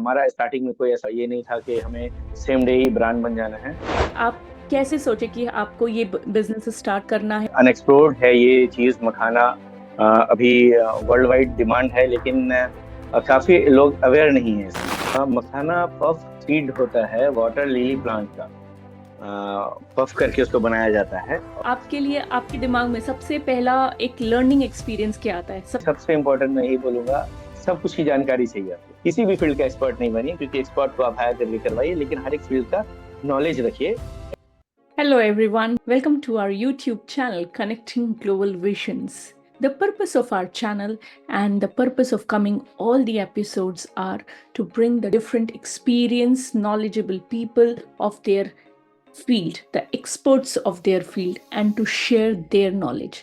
हमारा स्टार्टिंग में कोई ऐसा ये नहीं था कि हमें सेम डे ही ब्रांड बन जाना है। आप कैसे सोचे कि आपको ये बिजनेस स्टार्ट करना है? अनएक्सप्लोर्ड है ये चीज़ मखाना। अभी वर्ल्ड वाइड डिमांड है, लेकिन काफ़ी लोग अवेयर नहीं है इसमें। मखाना पफ सीड होता है वाटर लिली प्लांट का। पफ करके उसको बनाया जाता है। आपके लिए आपके दिमाग में सबसे पहला एक लर्निंग एक्सपीरियंस क्या आता है? सबसे इम्पोर्टेंट मैं यही बोलूंगा, सब कुछ की जानकारी चाहिए आपको। किसी भी फील्ड का एक्सपर्ट नहीं बनिए, क्योंकि एक्सपर्ट को आप हायर करके करवाइए, लेकिन हर एक फील्ड का नॉलेज रखिए। Hello everyone, welcome to our YouTube channel Connecting Global Visions. The purpose of our channel and the purpose of coming all the episodes are to bring the different experienced, knowledgeable people of their field, the experts of their field, and to share their knowledge.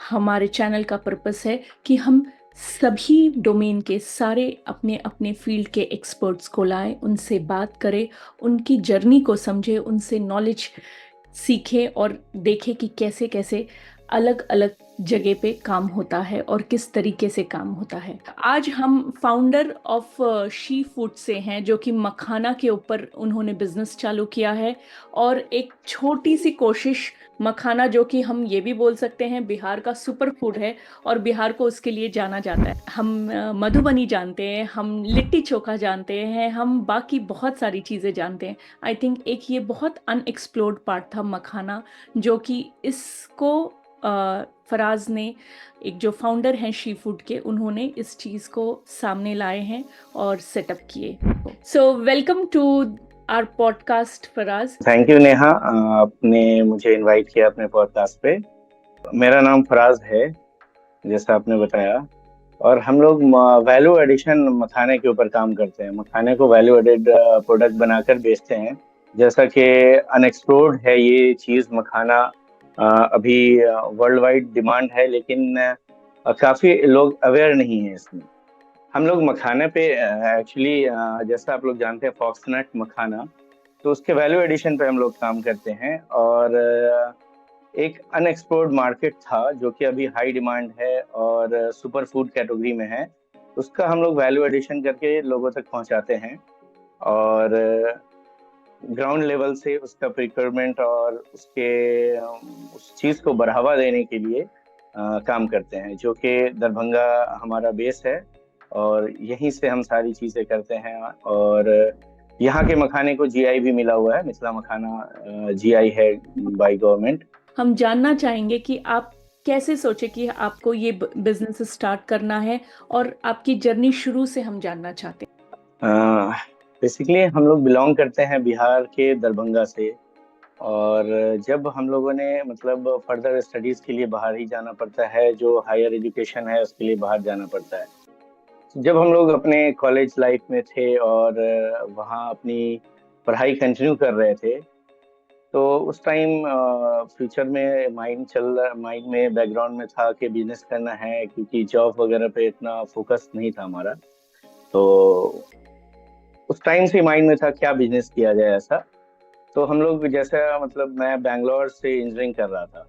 हमारे channel का purpose है कि हम सभी domain के सारे अपने अपने फील्ड के एक्सपर्ट्स को लाएं, उनसे बात करें, उनकी जर्नी को समझें, उनसे नॉलेज सीखें और देखें कि कैसे कैसे अलग अलग जगह पे काम होता है और किस तरीके से काम होता है। आज हम फाउंडर ऑफ शी फूड से हैं, जो कि मखाना के ऊपर उन्होंने बिजनेस चालू किया है और एक छोटी सी कोशिश मखाना, जो कि हम ये भी बोल सकते हैं बिहार का सुपर फूड है और बिहार को उसके लिए जाना जाता है। हम मधुबनी जानते हैं, हम लिट्टी चोखा जानते हैं, हम बाकी बहुत सारी चीज़ें जानते हैं। आई थिंक एक ये बहुत अनएक्सप्लोर्ड पार्ट था मखाना, जो कि इसको फराज ने, एक जो फाउंडर हैं शी फूड के, उन्होंने इस चीज़ को सामने लाए हैं और सेटअप किए। So welcome to our podcast Faraz. Thank you Neha, आपने मुझे इनवाइट किया अपने पॉडकास्ट पे। मेरा नाम फराज है, जैसा आपने बताया। और हम लोग वैल्यू एडिशन मखाने के ऊपर काम करते हैं। मखाने को वैल्यू एडेड प्रोडक्ट बनाकर बेचते हैं। जैसा कि अनएक्सप्लोर्ड है ये चीज़ मखाना। अभी वर्ल्ड वाइड डिमांड है, लेकिन काफ़ी लोग अवेयर नहीं है इसमें। हम लोग मखाने पे एक्चुअली, जैसा आप लोग जानते हैं फॉक्सनट मखाना, तो उसके वैल्यू एडिशन पे हम लोग काम करते हैं। और एक अनएक्सप्लोर्ड मार्केट था जो कि अभी हाई डिमांड है और सुपर फूड कैटेगरी में है। उसका हम लोग वैल्यू एडिशन करके लोगों तक पहुंचाते हैं। और ग्राउंड लेवल से उसका प्रिक्योरमेंट और उस चीज़ को बढ़ावा देने के लिए काम करते हैं, जो कि दरभंगा हमारा बेस है। और यहीं से हम सारी चीज़ें करते हैं। और यहाँ के मखाने को जीआई भी मिला हुआ है। मिथिला मखाना जीआई है बाय गवर्नमेंट। हम जानना चाहेंगे कि आप कैसे सोचे कि आपको ये बिजनेस स्टार्ट करना है, और आपकी जर्नी शुरू से हम जानना चाहते हैं। बेसिकली हम लोग बिलोंग करते हैं बिहार के दरभंगा से। और जब हम लोगों ने मतलब फर्दर स्टडीज के लिए बाहर ही जाना पड़ता है, जो हायर एजुकेशन है उसके लिए बाहर जाना पड़ता है। जब हम लोग अपने कॉलेज लाइफ में थे और वहाँ अपनी पढ़ाई कंटिन्यू कर रहे थे, तो उस टाइम फ्यूचर में माइंड में बैकग्राउंड में था कि बिजनेस करना है, क्योंकि जॉब वगैरह पे इतना फोकस नहीं था हमारा। तो उस टाइम से माइंड में था क्या बिजनेस किया जाए ऐसा। तो हम लोग जैसा मतलब मैं बैंगलोर से इंजीनियरिंग कर रहा था,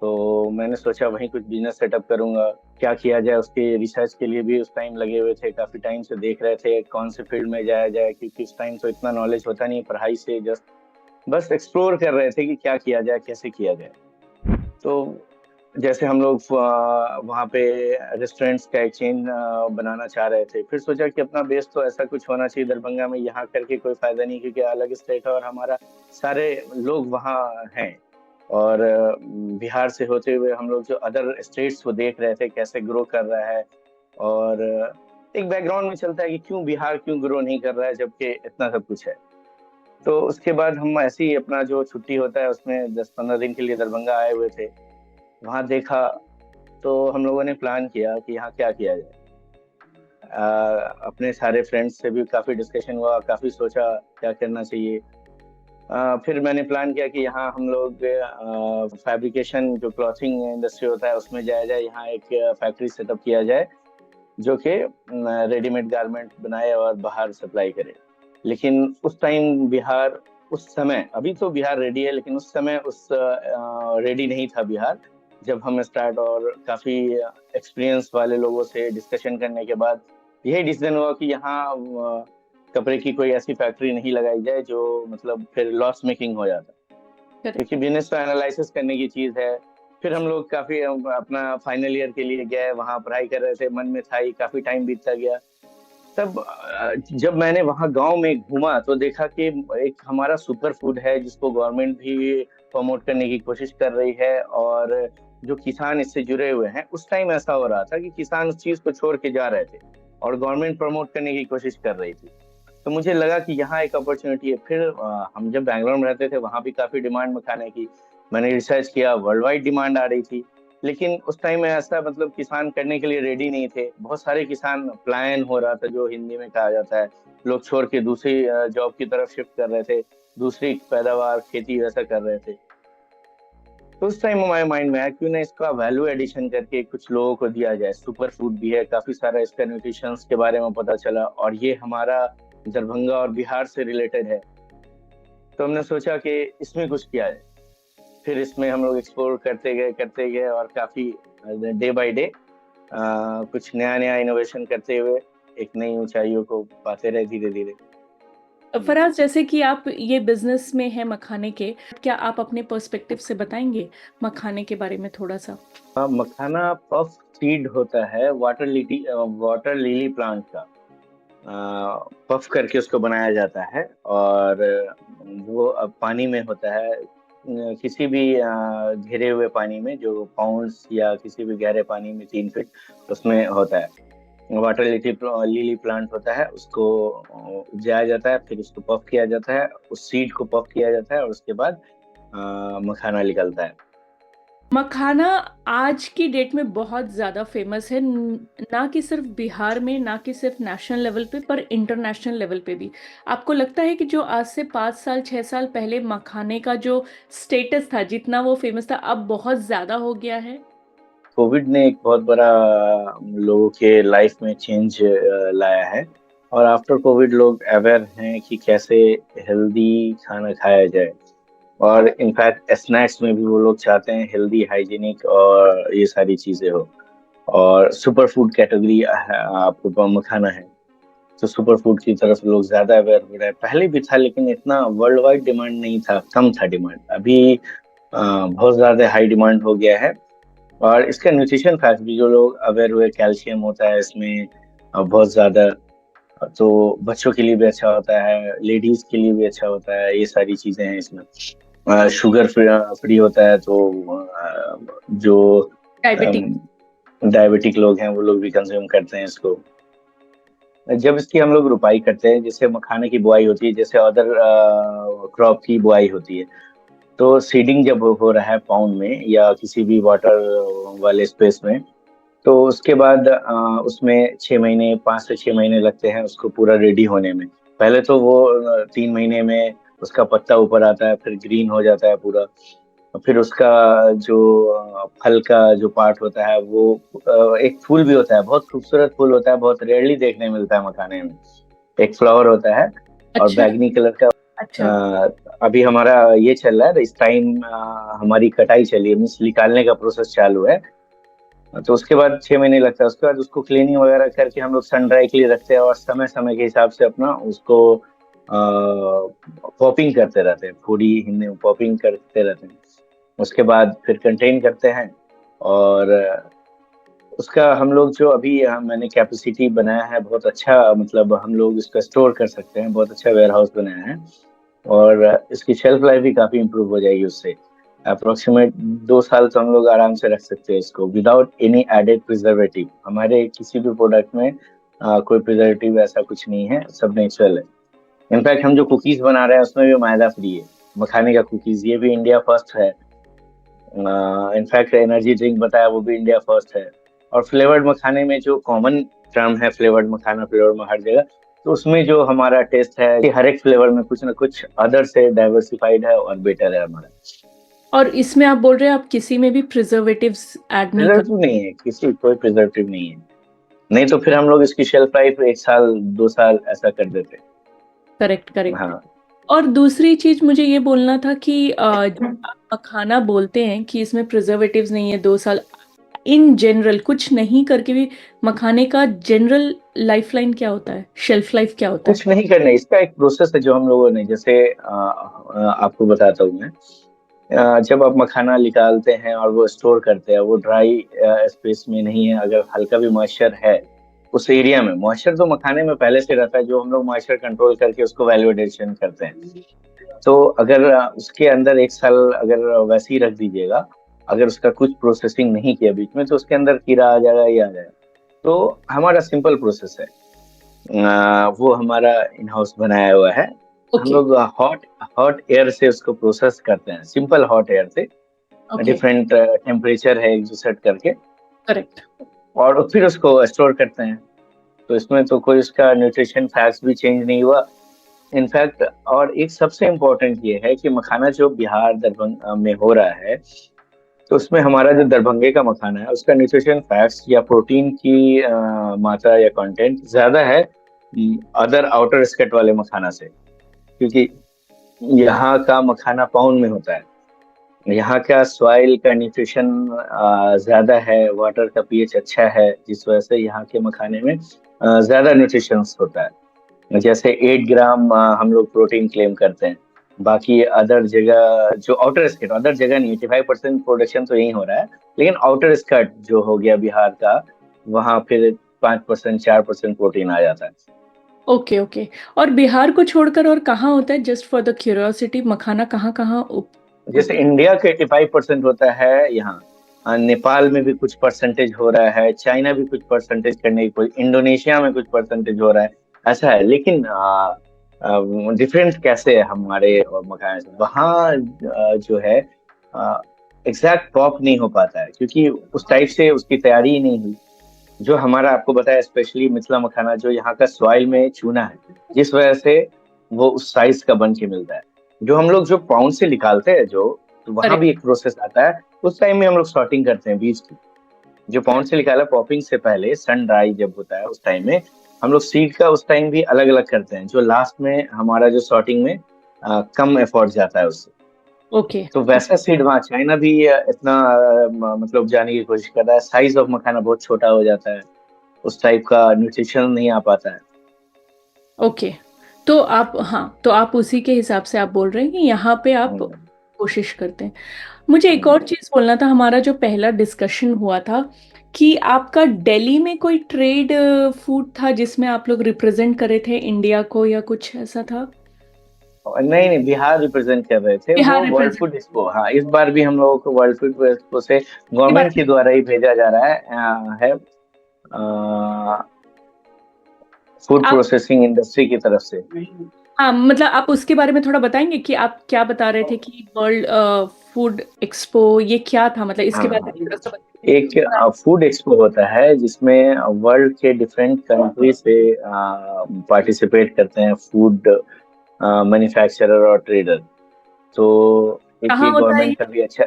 तो मैंने सोचा वहीं कुछ बिजनेस सेटअप करूंगा। क्या किया जाए उसके रिसर्च के लिए भी उस टाइम लगे हुए थे, काफी टाइम से देख रहे थे कौन से फील्ड में जाया जाए, क्योंकि उस टाइम तो इतना नॉलेज होता नहीं, पढ़ाई से जस्ट बस एक्सप्लोर कर रहे थे कि क्या किया जाए, कैसे किया जाए। तो जैसे हम लोग वहाँ पे रेस्टोरेंट्स का एक चेन बनाना चाह रहे थे, फिर सोचा कि अपना बेस तो ऐसा कुछ होना चाहिए दरभंगा में, यहाँ करके कोई फायदा नहीं, क्योंकि अलग स्टेट है और हमारा सारे लोग वहाँ हैं। और बिहार से होते हुए हम लोग जो अदर स्टेट्स को देख रहे थे कैसे ग्रो कर रहा है। और एक बैकग्राउंड में चलता है कि क्यों बिहार क्यों ग्रो नहीं कर रहा है, जबकि इतना सब कुछ है। तो उसके बाद हम ऐसे ही अपना जो छुट्टी होता है उसमें 10-15 दिन के लिए दरभंगा आए हुए थे। वहाँ देखा, तो हम लोगों ने प्लान किया कि यहाँ क्या किया जाए। अपने सारे फ्रेंड्स से भी काफ़ी डिस्कशन हुआ, काफ़ी सोचा क्या करना चाहिए। फिर मैंने प्लान किया कि यहाँ हम लोग फैब्रिकेशन जो क्लॉथिंग इंडस्ट्री होता है उसमें जाया जाए, यहाँ एक फैक्ट्री सेटअप किया जाए जो कि रेडीमेड गारमेंट बनाए और बाहर सप्लाई करे। लेकिन उस टाइम बिहार, उस समय, अभी तो बिहार रेडी है, लेकिन उस समय उस रेडी नहीं था बिहार जब हम स्टार्ट। और काफ़ी एक्सपीरियंस वाले लोगों से डिस्कशन करने के बाद यही डिसीजन हुआ कि यहाँ कपड़े की कोई ऐसी फैक्ट्री नहीं लगाई जाए जो मतलब फिर लॉस मेकिंग हो जाता, करेक्ट। क्योंकि बिजनेस तो एनालिसिस करने की चीज है। फिर हम लोग काफी अपना फाइनल ईयर के लिए गए, वहां पढ़ाई कर रहे थे, मन में था ही, काफी टाइम बीतता गया। तब जब मैंने वहां गांव में घूमा तो देखा कि एक हमारा सुपर फूड है जिसको गवर्नमेंट भी प्रमोट करने की कोशिश कर रही है, और जो किसान इससे जुड़े हुए हैं, उस टाइम ऐसा हो रहा था कि किसान उस चीज को छोड़ के जा रहे थे और गवर्नमेंट प्रमोट करने की कोशिश कर रही थी। तो मुझे लगा कि यहाँ एक अपॉर्चुनिटी है। फिर हम जब बैंगलोर में रहते थे वहां भी काफी डिमांड मखाने की, मैंने रिसर्च किया, वर्ल्ड वाइड डिमांड आ रही थी। लेकिन उस टाइम में ऐसा मतलब किसान करने के लिए रेडी नहीं थे, बहुत सारे किसान पलायन हो रहा था जो हिंदी में कहा जाता है, लोग छोड़ के दूसरी जॉब की तरफ शिफ्ट कर रहे थे, दूसरी पैदावार खेती वैसा कर रहे थे। तो उस टाइम हमारे माइंड में आया क्यों ना इसका वैल्यू एडिशन करके कुछ लोगों को दिया जाए। सुपर फूड भी है, काफी सारा इसका न्यूट्रिशंस के बारे में पता चला, और ये हमारा दरभंगा और बिहार से रिलेटेड है, तो हमने सोचा कि इसमें कुछ किया जाए। फिर इसमें हम लोग एक्सप्लोर करते गए और काफी डे बाय डे कुछ नया नया इनोवेशन करते हुए एक नई ऊंचाइयों को पाते रहे धीरे धीरे। फराज, जैसे कि आप ये बिजनेस में है मखाने के, क्या आप अपने पर्सपेक्टिव से बताएंगे मखाने के बारे में थोड़ा सा? मखाना पफ सीड होता है वाटर लिली प्लांट का, पफ करके उसको बनाया जाता है, और वो अब पानी में होता है, किसी भी घिरे हुए पानी में, जो पाउंड्स या किसी भी गहरे पानी में 3 फीट उसमें होता है। वाटर लिली प्लांट होता है, उसको उपजाया जाता है, फिर उसको पफ किया जाता है, उस सीड को पफ किया जाता है, और उसके बाद मखाना निकलता है। मखाना आज की डेट में बहुत ज़्यादा फेमस है, ना कि सिर्फ बिहार में, ना कि सिर्फ नेशनल लेवल पे, पर इंटरनेशनल लेवल पे भी। आपको लगता है कि जो आज से 5 साल 6 साल पहले मखाने का जो स्टेटस था, जितना वो फेमस था, अब बहुत ज़्यादा हो गया है? कोविड ने एक बहुत बड़ा लोगों के लाइफ में चेंज लाया है, और आफ्टर कोविड लोग अवेयर हैं कि कैसे हेल्दी खाना खाया जाए, और इनफैक्ट स्नैक्स में भी वो लोग चाहते हैं हेल्दी, हाइजीनिक और ये सारी चीजें हो। और सुपर फूड कैटेगरी आपको मखाना है, तो सुपर फूड की तरफ लोग ज्यादा अवेयर हो रहे हैं। पहले भी था लेकिन इतना वर्ल्ड वाइड डिमांड नहीं था, कम था डिमांड। अभी बहुत ज्यादा हाई डिमांड हो गया है। और इसका न्यूट्रिशन फैक्ट भी जो लोग अवेयर हुए, कैल्शियम होता है इसमें बहुत ज्यादा, तो बच्चों के लिए भी अच्छा होता है, लेडीज के लिए भी अच्छा होता है, ये सारी चीजें हैं इसमें। शुगर फ्री होता है, तो जो डायबिटिक। डायबिटिक लोग हैं वो लोग भी कंज्यूम करते हैं इसको। जब इसकी हम लोग रुपाई करते हैं, जैसे मखाने की बुआई होती है, जैसे अदर क्रॉप की बुआई होती है, तो सीडिंग जब हो रहा है पाउंड में या किसी भी वाटर वाले स्पेस में, तो उसके बाद उसमें 6 महीने, 5 से 6 महीने लगते हैं उसको पूरा रेडी होने में। पहले तो वो 3 महीने में उसका पत्ता ऊपर आता है, फिर ग्रीन हो जाता है पूरा। फिर उसका जो फल का जो पार्ट होता है वो एक फूल भी होता है, बहुत खूबसूरत फूल होता है, बहुत रेयरली देखने मिलता है मखाने में। एक फ्लावर होता है और अच्छा। बैगनी कलर का। अच्छा। अभी हमारा ये चल रहा है, इस टाइम हमारी कटाई चली है, मीन्स निकालने का प्रोसेस चालू है। तो उसके बाद 6 महीने लगता है, उसके बाद उसको क्लीनिंग वगैरह करके हम लोग सन ड्राई के लिए रखते हैं, और समय समय के हिसाब से अपना उसको पॉपिंग करते रहते हैं, पूरी हिंदी में पॉपिंग करते रहते हैं। उसके बाद फिर कंटेन करते हैं, और उसका हम लोग जो अभी मैंने कैपेसिटी बनाया है बहुत अच्छा, मतलब हम लोग इसका स्टोर कर सकते हैं, बहुत अच्छा वेयर हाउस बनाया है, और इसकी शेल्फ लाइफ भी काफी इंप्रूव हो जाएगी उससे। अप्रोक्सीमेट 2 साल तो हम लोग आराम से रख सकते हैं इसको विदाउट एनी एडेड प्रिजर्वेटिव। हमारे किसी भी प्रोडक्ट में कोई प्रिजर्वेटिव ऐसा कुछ नहीं है, सब नेचुरल है। इनफैक्ट हम जो कुकीज बना रहे हैं उसमें भी मैदा फ्री है, मखाने का कुकीज, ये भी इंडिया फर्स्ट है। इनफैक्ट एनर्जी ड्रिंक बताया वो भी इंडिया फर्स्ट है। और फ्लेवर्ड मखाने में जो कॉमन टर्म है फ्लेवर्ड मखाना, फ्लेवर में हर जगह, तो उसमें जो हमारा टेस्ट है कि हर एक फ्लेवर में कुछ ना कुछ अदर से डाइवर्सिफाइड है और बेटर है हमारा। और इसमें आप बोल रहे हैं आप किसी में भी प्रिजर्वेटिव्स ऐड नहीं कर? प्रिजर्वेटिव नहीं है, किसी कोई प्रिजर्वेटिव नहीं है, नहीं तो फिर हम लोग इसकी शेल्फ लाइफ 1 साल 2 साल ऐसा कर देते। Correct, correct. हाँ। और दूसरी चीज मुझे ये बोलना था कि जब आप मखाना बोलते हैं कि इसमें प्रिजर्वेटिव्स नहीं है, 2 साल, इन जनरल कुछ नहीं करके भी मखाने का जनरल लाइफलाइन क्या होता है, शेल्फ लाइफ क्या होता है? कुछ नहीं करना, इसका एक प्रोसेस है जो हम लोगों ने, जैसे आपको बताता हूँ मैं। जब आप मखाना निकालते हैं और वो स्टोर करते हैं, वो ड्राई स्पेस में नहीं है, अगर हल्का भी मॉइस्चर है उस एरिया में, मॉइस्चर तो मखाने में पहले से रहता है, जो हम लोग मॉइस्चर कंट्रोल करके उसको वैल्यूडेशन करते हैं। तो अगर उसके अंदर एक साल अगर वैसे ही रख दीजिएगा, अगर उसका कुछ प्रोसेसिंग नहीं किया बीच में, तो उसके अंदर कीड़ा आ जाएगा, ये आ जाएगा। तो हमारा सिंपल प्रोसेस है, वो हमारा इन हाउस बनाया हुआ है। हम ओके। लोग हॉट हॉट एयर से उसको प्रोसेस करते हैं, सिंपल हॉट एयर से। ओके। डिफरेंट टेम्परेचर है एक जो सेट करके, करेक्ट। और फिर उसको स्टोर करते हैं। तो इसमें तो कोई उसका न्यूट्रिशन फैक्ट्स भी चेंज नहीं हुआ, इनफैक्ट। और एक सबसे इम्पोर्टेंट ये है कि मखाना जो बिहार दरभंगा में हो रहा है, तो उसमें हमारा जो दरभंगे का मखाना है, उसका न्यूट्रिशन फैक्ट्स या प्रोटीन की मात्रा या कंटेंट ज्यादा है अदर आउटर स्कर्ट वाले मखाना से। क्योंकि यहाँ का मखाना पाउंड में होता है, यहाँ का सॉइल का न्यूट्रिशन ज्यादा है, वाटर का पीएच अच्छा है, जिस वजह से यहाँ के मखाने में ज्यादा न्यूट्रिशन होता है। जैसे 8 ग्राम हम लोग प्रोटीन क्लेम करते हैं, बाकी अदर जगह जो आउटर स्कर्ट, अदर जगह नहीं, 85% प्रोडक्शन तो यही हो रहा है, लेकिन आउटर स्कर्ट जो हो गया बिहार का, वहाँ फिर 5% 4% प्रोटीन आ जाता है। ओके। ओके। और बिहार को छोड़कर और कहाँ होता है, जस्ट फॉर द क्यूरियोसिटी, मखाना कहाँ कहाँ जैसे इंडिया का 85% होता है यहाँ, नेपाल में भी कुछ परसेंटेज हो रहा है, चाइना भी कुछ परसेंटेज करने की कोई, इंडोनेशिया में कुछ परसेंटेज हो रहा है, ऐसा है। लेकिन डिफरेंस कैसे है हमारे और मकान से, वहाँ जो है एग्जैक्ट पॉप नहीं हो पाता है, क्योंकि उस टाइप से उसकी तैयारी ही नहीं हुई। जो हमारा आपको बताया, स्पेशली मिथिला मखाना जो यहाँ का सॉइल में चूना है, जिस वजह से वो उस साइज का बन के मिलता है। जो हम लोग जो पाउंड से निकालते हैं, जो तो वहां करेक्ट। भी एक प्रोसेस आता है, उस टाइम में हम लोग सॉर्टिंग करते हैं बीज की। जो पाउंड से निकाला, पॉपिंग से पहले सन ड्राई जब होता है, उस टाइम में हम लोग सीड का उस टाइम भी अलग अलग करते हैं, जो लास्ट में हमारा जो सॉर्टिंग में कम एफर्ट जाता है उससे। ओके। तो वैसा सीड वहाँ चाइना भी इतना मतलब जाने की कोशिश कर रहा है, साइज ऑफ मखाना बहुत छोटा हो जाता है, उस टाइप का न्यूट्रिशन नहीं आ पाता है। ओके। तो आप, हाँ, तो आप उसी के हिसाब से आप बोल रहे हैं कि यहाँ पे आप हम्म, कोशिश करते हैं। मुझे एक और हम्म। चीज़ बोलना था, हमारा जो पहला डिस्कशन हुआ था कि आपका दिल्ली में कोई ट्रेड फूड था जिसमें आप लोग रिप्रेजेंट कर रहे थे इंडिया को, या कुछ ऐसा था? और नहीं नहीं, बिहार रिप्रेजेंट कर रहे थे, बिहार वो वर्ल्ड रिप्रेजेंट फूड एक्सपो। हाँ, इस बार भी हम लोगों को वर्ल्ड फूड एक्सपो से के गवर्नमेंट बारे के द्वारा ही भेजा जा रहा है फूड में आप, प्रोसेसिंग इंडस्ट्री की तरफ से। हाँ, मतलब आप उसके बारे में थोड़ा बताएंगे कि आप क्या बता रहे थे कि वर्ल्ड फूड एक्सपो ये क्या था, मतलब इसके बारे हाँ, में थोड़ा सा एक बताइए। फूड एक्सपो होता है जिसमें वर्ल्ड के डिफरेंट कंट्री से पार्टिसिपेट करते हैं फूड मैन्युफैक्चरर और ट्रेडर। तो एक कहाँ ये होता है ये? गवर्नमेंट का भी अच्छा,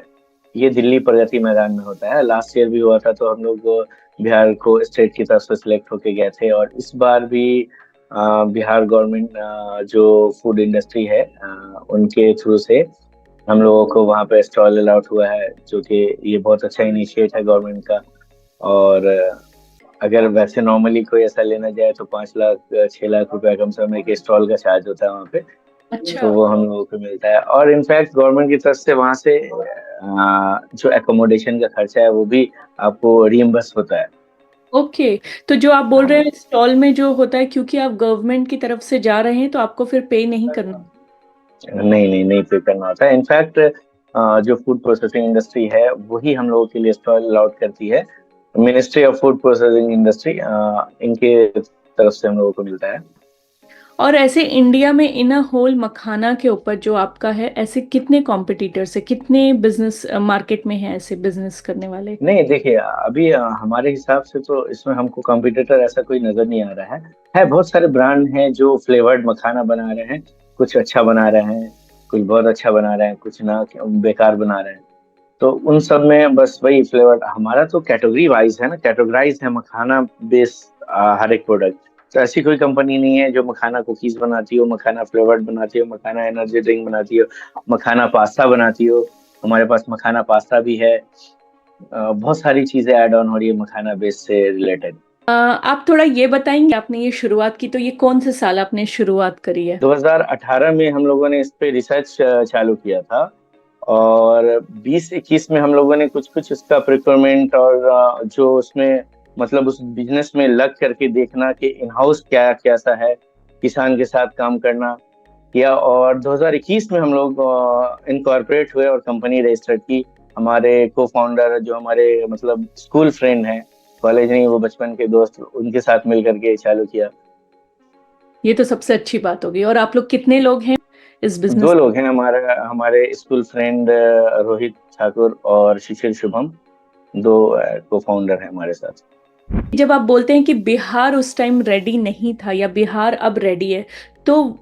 ये दिल्ली प्रगति मैदान में होता है। लास्ट ईयर भी हुआ था, तो हम लोग बिहार को स्टेट की तरफ से सिलेक्ट होके गए थे, और इस बार भी बिहार गवर्नमेंट जो फूड इंडस्ट्री है उनके थ्रू से हम लोगों को वहाँ पे स्टॉल अलाउट हुआ है, जो कि ये बहुत अच्छा इनिशिएट है गवर्नमेंट का। और अगर वैसे नॉर्मली कोई ऐसा लेना जाए तो 5 लाख 6 लाख रुपया कम से कम एक स्टॉल का चार्ज होता है वहाँ पे। तो अच्छा। वो हम लोगों को मिलता है, और इनफैक्ट गवर्नमेंट की तरफ से वहाँ से जो एकोमोडेशन का खर्चा है वो भी आपको रिइम्बर्स होता है। ओके। तो जो आप बोल रहे हाँ, हैं स्टॉल में जो होता है, क्योंकि आप गवर्नमेंट की तरफ से जा रहे हैं तो आपको फिर पे नहीं करना? नहीं नहीं नहीं पे करना होता है। इनफैक्ट जो फूड प्रोसेसिंग इंडस्ट्री है वही हम लोगों के लिए स्टॉल अलाउट करती है। Ministry of food processing industry, इनके तरफ से हम लोगों को मिलता है। और ऐसे इंडिया में इन अ होल मखाना के ऊपर जो आपका है, ऐसे कितने कॉम्पिटिटर्स है, कितने बिजनेस मार्केट में है ऐसे बिजनेस करने वाले? नहीं देखिए, अभी हमारे हिसाब से तो इसमें हमको कॉम्पिटिटर ऐसा कोई नजर नहीं आ रहा है। बहुत सारे ब्रांड हैं जो फ्लेवर्ड मखाना बना रहे हैं, कुछ अच्छा बना रहे हैं, कुछ बहुत अच्छा बना रहे हैं, कुछ ना बेकार बना रहे हैं। तो उन सब में बस वही फ्लेवर, हमारा तो कैटेगरी वाइज है ना, कैटेगराइज है मखाना बेस हर एक प्रोडक्ट। तो ऐसी कोई कंपनी नहीं है जो मखाना कुकीज बनाती हो, मखाना फ्लेवर्ड बनाती हो, मखाना एनर्जी ड्रिंक बनाती हो, मखाना पास्ता बनाती हो। हमारे पास मखाना पास्ता भी है, बहुत सारी चीजें ऐड ऑन हो रही है मखाना बेस से रिलेटेड। आप थोड़ा ये बताएंगे, आपने ये शुरुआत की तो ये कौन से साल आपने शुरुआत करी है? 2018 में हम लोगों ने इस पे रिसर्च चालू किया था, और 2021 में हम लोगों ने कुछ कुछ इसका प्रिक्योरमेंट और जो उसमें मतलब उस बिजनेस में लग करके देखना कि इन हाउस क्या कैसा है, किसान के साथ काम करना किया। और 2021 में हम लोग इनकॉर्पोरेट हुए और कंपनी रजिस्टर की। हमारे को फाउंडर जो हमारे मतलब स्कूल फ्रेंड हैं, कॉलेज नहीं वो बचपन के दोस्त, उनके साथ मिल करके चालू किया। ये तो सबसे अच्छी बात होगी। और आप लोग कितने लोग हैं इस दो बिजनेस? लोग हैं, हमारा हमारे स्कूल फ्रेंड रोहित ठाकुर और शिशिर शुभम, दो को फाउंडर हैं हमारे साथ। जब आप बोलते हैं कि बिहार उस टाइम रेडी नहीं था या बिहार अब रेडी है, तो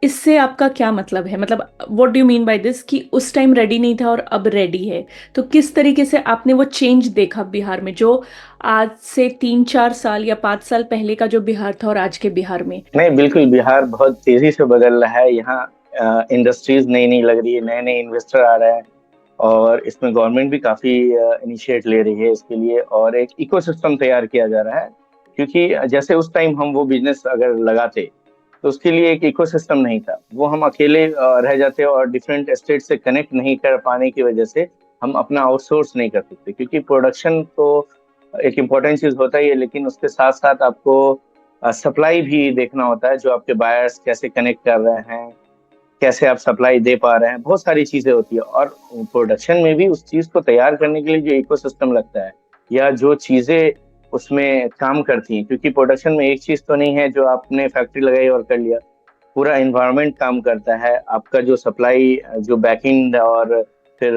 इससे आपका क्या मतलब है? मतलब what do you mean by this कि उस टाइम रेडी नहीं था और अब रेडी है? तो किस तरीके से आपने वो चेंज देखा बिहार में, जो आज से 3-4 साल या 5 साल पहले का जो बिहार था और आज के बिहार में? नहीं, बिल्कुल बिहार बहुत तेजी से बदल रहा है। यहाँ इंडस्ट्रीज नई नई लग रही है, नए नए इन्वेस्टर आ रहे हैं, और इसमें गवर्नमेंट भी काफी इनिशिएट ले रही है इसके लिए, और एक इकोसिस्टम तैयार किया जा रहा है। क्योंकि जैसे उस टाइम हम वो बिजनेस अगर लगाते तो उसके लिए एक इकोसिस्टम नहीं था, वो हम अकेले रह जाते, और डिफरेंट स्टेट से कनेक्ट नहीं कर पाने की वजह से हम अपना आउटसोर्स नहीं कर सकते। क्योंकि प्रोडक्शन तो एक इम्पोर्टेंट चीज होता ही है, लेकिन उसके साथ साथ आपको सप्लाई भी देखना होता है, जो आपके बायर्स कैसे कनेक्ट कर रहे हैं, कैसे आप सप्लाई दे पा रहे हैं, बहुत सारी चीजें होती है। और प्रोडक्शन में भी उस चीज को तैयार करने के लिए जो इकोसिस्टम लगता है, या जो चीजें उसमें काम करती हैं, क्योंकि प्रोडक्शन में एक चीज तो नहीं है जो आपने फैक्ट्री लगाई और कर लिया, पूरा एनवायरनमेंट काम करता है। आपका जो सप्लाई जो बैकएंड, और फिर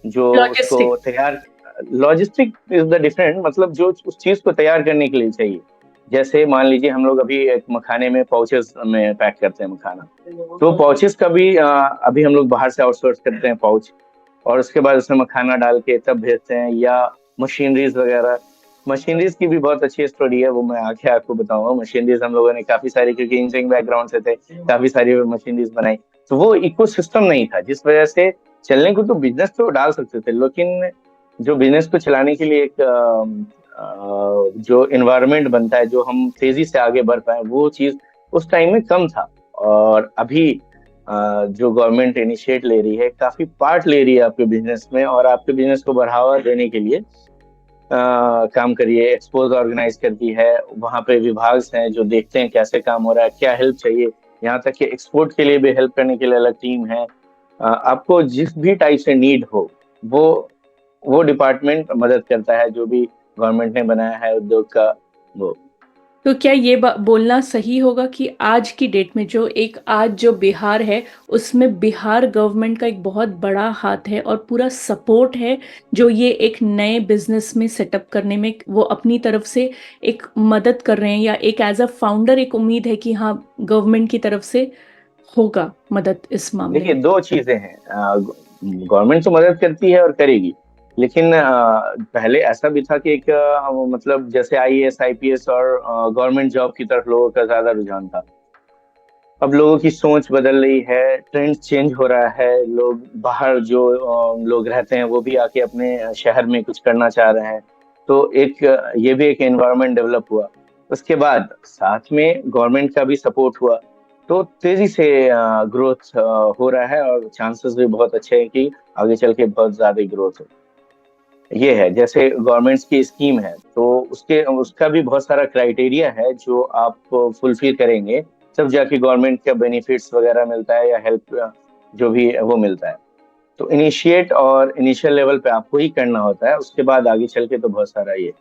जो उसको लॉजिस्टिक। तैयार, लॉजिस्टिक इज द डिफरेंट, मतलब जो उस चीज को तैयार करने के लिए चाहिए। जैसे मान लीजिए हम लोग अभी एक मखाने में पाउचेस में पैक करते हैं मखाना, तो पाउचेस का भी अभी हम लोग बाहर से आउटसोर्स करते हैं पाउच, और उसके बाद उसमें मखाना डाल के तब भेजते हैं। या मशीनरीज वगैरह, मशीनरीज की भी बहुत अच्छी स्टोरी है, वो मैं आगे आपको बताऊंगा। मशीनरीज हम लोगों ने काफी सारी, क्योंकि इंजीनियरिंग बैकग्राउंड से थे, काफी सारी मशीनरीज बनाई। तो वो इकोसिस्टम नहीं था, जिस वजह से चलने को तो बिजनेस तो डाल सकते थे, लेकिन जो बिजनेस को चलाने के लिए एक जो इन्वायरमेंट बनता है, जो हम तेजी से आगे बढ़ पाए, वो चीज उस टाइम में कम था। और अभी जो गवर्नमेंट इनिशिएट ले रही है, काफी पार्ट ले रही है आपके बिजनेस में, और आपके बिजनेस को बढ़ावा देने के लिए काम करिए, एक्सपोज ऑर्गेनाइज करती है। वहाँ पे विभाग हैं जो देखते हैं कैसे काम हो रहा है, क्या हेल्प चाहिए। यहाँ तक कि एक्सपोर्ट के लिए भी हेल्प करने के लिए अलग टीम है। आपको जिस भी टाइप से नीड हो, वो वो डिपार्टमेंट मदद करता है, जो भी गवर्नमेंट ने बनाया है उद्योग का वो। तो क्या ये बोलना सही होगा कि आज की डेट में जो एक आज जो बिहार है, उसमें बिहार गवर्नमेंट का एक बहुत बड़ा हाथ है और पूरा सपोर्ट है, जो ये एक नए बिजनेस में सेटअप करने में वो अपनी तरफ से एक मदद कर रहे हैं, या एक एज अ फाउंडर एक उम्मीद है कि हाँ, गवर्नमेंट की तरफ से होगा मदद इस मामले देखिए, में? दो चीजें हैं। गवर्नमेंट तो मदद करती है और करेगी, लेकिन पहले ऐसा भी था कि एक मतलब जैसे आईएएस आईपीएस और गवर्नमेंट जॉब की तरफ लोगों का ज्यादा रुझान था। अब लोगों की सोच बदल रही है, ट्रेंड चेंज हो रहा है। लोग बाहर जो लोग रहते हैं वो भी आके अपने शहर में कुछ करना चाह रहे हैं। तो एक ये भी एक एनवायरनमेंट डेवलप हुआ। उसके बाद साथ में गवर्नमेंट का भी सपोर्ट हुआ, तो तेजी से ग्रोथ हो रहा है, और चांसेस भी बहुत अच्छे हैं कि आगे चल के बहुत ज्यादा ग्रोथ हो। ये है, जैसे गवर्नमेंट्स की स्कीम है, तो उसके उसका भी बहुत सारा क्राइटेरिया है जो आप फुलफिल करेंगे, तब जाके गवर्नमेंट का बेनिफिट्स वगैरह मिलता है, या हेल्प जो भी है वो मिलता है। तो इनिशिएट और इनिशियल लेवल पे आपको ही करना होता है, उसके बाद आगे चल के तो बहुत सारा ये।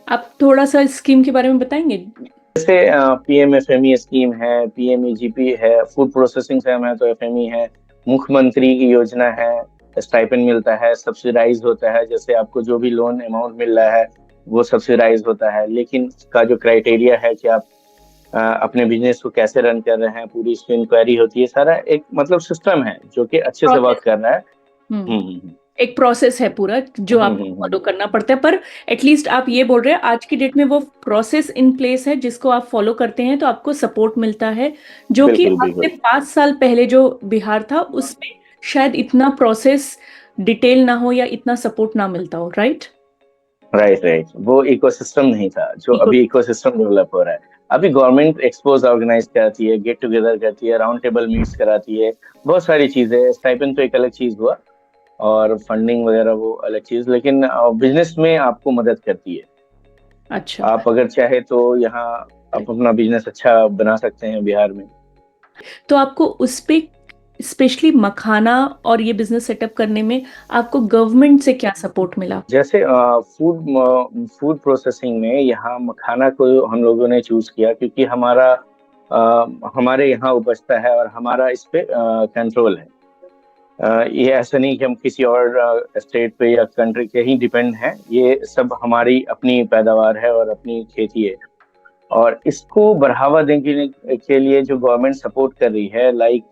आप थोड़ा सा स्कीम के बारे में बताएंगे? जैसे पीएमएफएमई स्कीम है, पीएमईजीपी है, फूड प्रोसेसिंग से है तो एफएमई है, मुख्यमंत्री की योजना है, स्टाइपेंड मिलता है, सब्सिडाइज होता है। जैसे आपको जो भी लोन अमाउंट मिल रहा है वो सब्सिडाइज होता है, लेकिन उसका जो क्राइटेरिया है कि आप अपने बिजनेस को कैसे रन कर रहे हैं, पूरी इसकी इंक्वायरी होती है। सारा एक मतलब सिस्टम है जो कि अच्छे से वर्क प्रोसेस। कर रहा है। हम्म। हम्म। एक प्रोसेस है पूरा जो आपको फॉलो करना पड़ता है, पर एटलीस्ट आप ये बोल रहे हैं आज की डेट में वो प्रोसेस इन प्लेस है जिसको आप फॉलो करते हैं तो आपको सपोर्ट मिलता है, जो कि बिल्कुल आज से बिल्कुल। 5 साल पहले जो बिहार था उसमें शायद इतना प्रोसेस डिटेल ना हो या इतना सपोर्ट ना मिलता हो, राइट? राइट राइट, वो इकोसिस्टम नहीं था जो इको अभी इकोसिस्टम डेवलप हो रहा है। अभी गवर्नमेंट एक्सपोज ऑर्गेनाइज कराती है, गेट टुगेदर करती है, राउंड टेबल मीट्स कराती है, बहुत सारी चीजें। स्टाइपेंड तो एक अलग चीज हुआ, और फंडिंग वगैरह वो अलग चीज, लेकिन बिजनेस में आपको मदद करती है। अच्छा। आप अगर चाहे तो यहाँ आप अपना बिजनेस अच्छा बना सकते हैं बिहार में। तो आपको उस पे स्पेशली मखाना और ये बिजनेस सेटअप करने में आपको गवर्नमेंट से क्या सपोर्ट मिला? जैसे फूड फूड प्रोसेसिंग में यहाँ मखाना को हम लोगों ने चूज किया, क्योंकि हमारे यहाँ उपजता है और हमारा इस पे कंट्रोल है। ये ऐसा नहीं कि हम किसी और स्टेट पे या कंट्री के ही डिपेंड हैं, ये सब हमारी अपनी पैदावार है और अपनी खेती है। और इसको बढ़ावा देने के लिए जो गवर्नमेंट सपोर्ट कर रही है, लाइक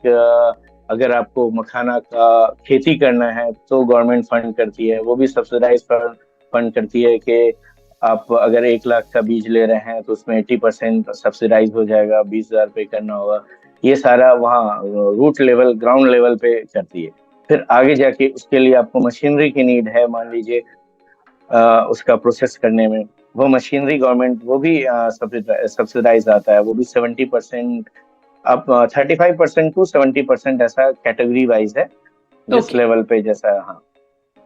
अगर आपको मखाना का खेती करना है तो गवर्नमेंट फंड करती है, वो भी सब्सिडाइज फंड करती है कि आप अगर 1 लाख का बीज ले रहे हैं तो उसमें 80% सब्सिडाइज हो जाएगा, 20,000 पे करना होगा। ये सारा वहाँ रूट लेवल, ग्राउंड लेवल पे करती है। फिर आगे जाके उसके लिए आपको मशीनरी की नीड है, मान लीजिए उसका प्रोसेस करने में, वो मशीनरी गवर्नमेंट वो भी सब्सिडाइज आता है, वो भी 70%, अब 35% टू 70%, ऐसा कैटेगरी वाइज है, जिस ओके। लेवल पे जैसा। हाँ।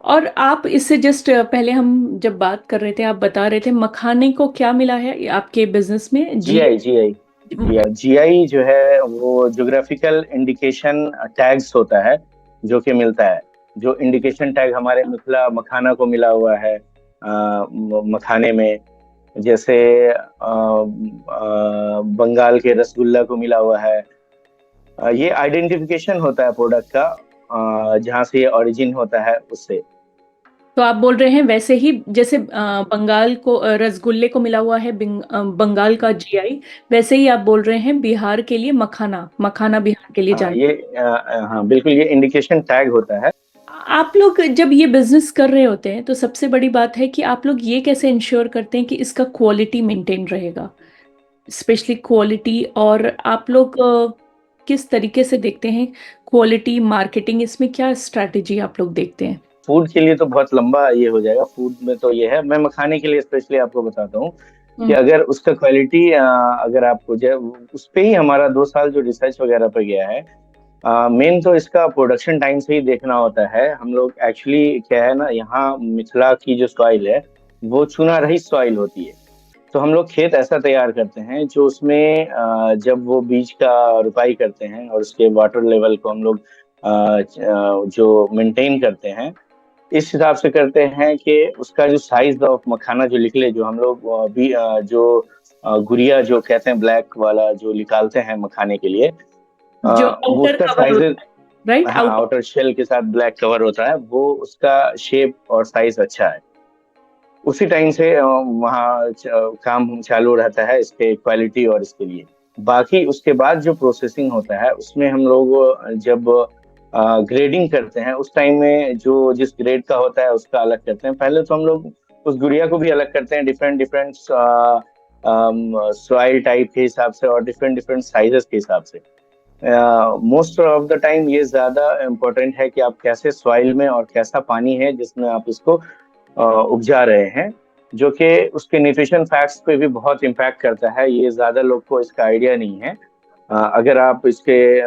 और आप इससे जस्ट पहले हम जब बात कर रहे थे, आप बता रहे थे मखाने को क्या मिला है आपके बिजनेस में? जी। जीआई जीआई जीआई जो है वो ज्योग्राफिकल इंडिकेशन टैग्स होता है, जो कि मिलता है। जो इंडिकेशन टैग हमारे मिथिला मखाना को मिला हुआ है, मखाने में, जैसे बंगाल के रसगुल्ला को मिला हुआ है। ये आइडेंटिफिकेशन होता है प्रोडक्ट का, जहाँ से ये ओरिजिन होता है उससे। तो आप बोल रहे हैं वैसे ही जैसे बंगाल को रसगुल्ले को मिला हुआ है बंगाल का जीआई, वैसे ही आप बोल रहे हैं बिहार के लिए मखाना, मखाना बिहार के लिए हाँ जाना। ये हाँ बिल्कुल, ये इंडिकेशन टैग होता है। आप लोग जब ये बिजनेस कर रहे होते हैं तो सबसे बड़ी बात है कि आप लोग ये कैसे इंश्योर करते हैं कि इसका क्वालिटी मेंटेन रहेगा, स्पेशली क्वालिटी। और आप लोग किस तरीके से देखते हैं क्वालिटी, मार्केटिंग, इसमें क्या स्ट्रैटेजी आप लोग देखते हैं? फूड के लिए तो बहुत लंबा ये हो जाएगा, फूड में तो ये है, मैं मखाने के लिए स्पेशली आपको बताता हूँ कि हम्म। अगर उसका क्वालिटी, अगर आपको उस पे ही हमारा 2 साल जो रिसर्च वगैरह पे गया है। मेन तो इसका प्रोडक्शन टाइम से ही देखना होता है। हम लोग एक्चुअली क्या है ना, यहाँ मिथिला की जो सॉइल है वो चूना रहित सॉइल होती है। तो हम लोग खेत ऐसा तैयार करते हैं जो उसमें जब वो बीज का रुपाई करते हैं और उसके वाटर लेवल को हम लोग जो मेंटेन करते हैं, इस हिसाब से करते हैं कि उसका जो साइज ऑफ मखाना जो निकले, जो हम लोग भी जो गुड़िया जो कहते हैं, ब्लैक वाला जो निकालते हैं मखाने के लिए, जो वो आउटर उसका कवर साइज। होता है, राइट? हाँ, आउटर शेल के साथ ब्लैक कवर होता है, वो उसका शेप और साइज अच्छा है। उसी टाइम से वहाँ काम चालू रहता है इसके क्वालिटी और इसके लिए। बाकी उसके बाद जो प्रोसेसिंग होता है उसमें हम लोग जब ग्रेडिंग करते हैं, उस टाइम में जो जिस ग्रेड का होता है उसका अलग करते हैं। पहले तो हम लोग उस गुड़िया को भी अलग करते हैं डिफरेंट डिफरेंट सॉइल टाइप के हिसाब से और डिफरेंट डिफरेंट साइजेस के हिसाब से। मोस्ट ऑफ द टाइम ये ज्यादा इम्पोर्टेंट है कि आप कैसे सॉइल में और कैसा पानी है जिसमें आप इसको उपजा रहे हैं, जो कि उसके न्यूट्रिशन फैक्ट्स पे भी बहुत इम्पैक्ट करता है। ये ज्यादा लोग को इसका आइडिया नहीं है। अगर आप इसके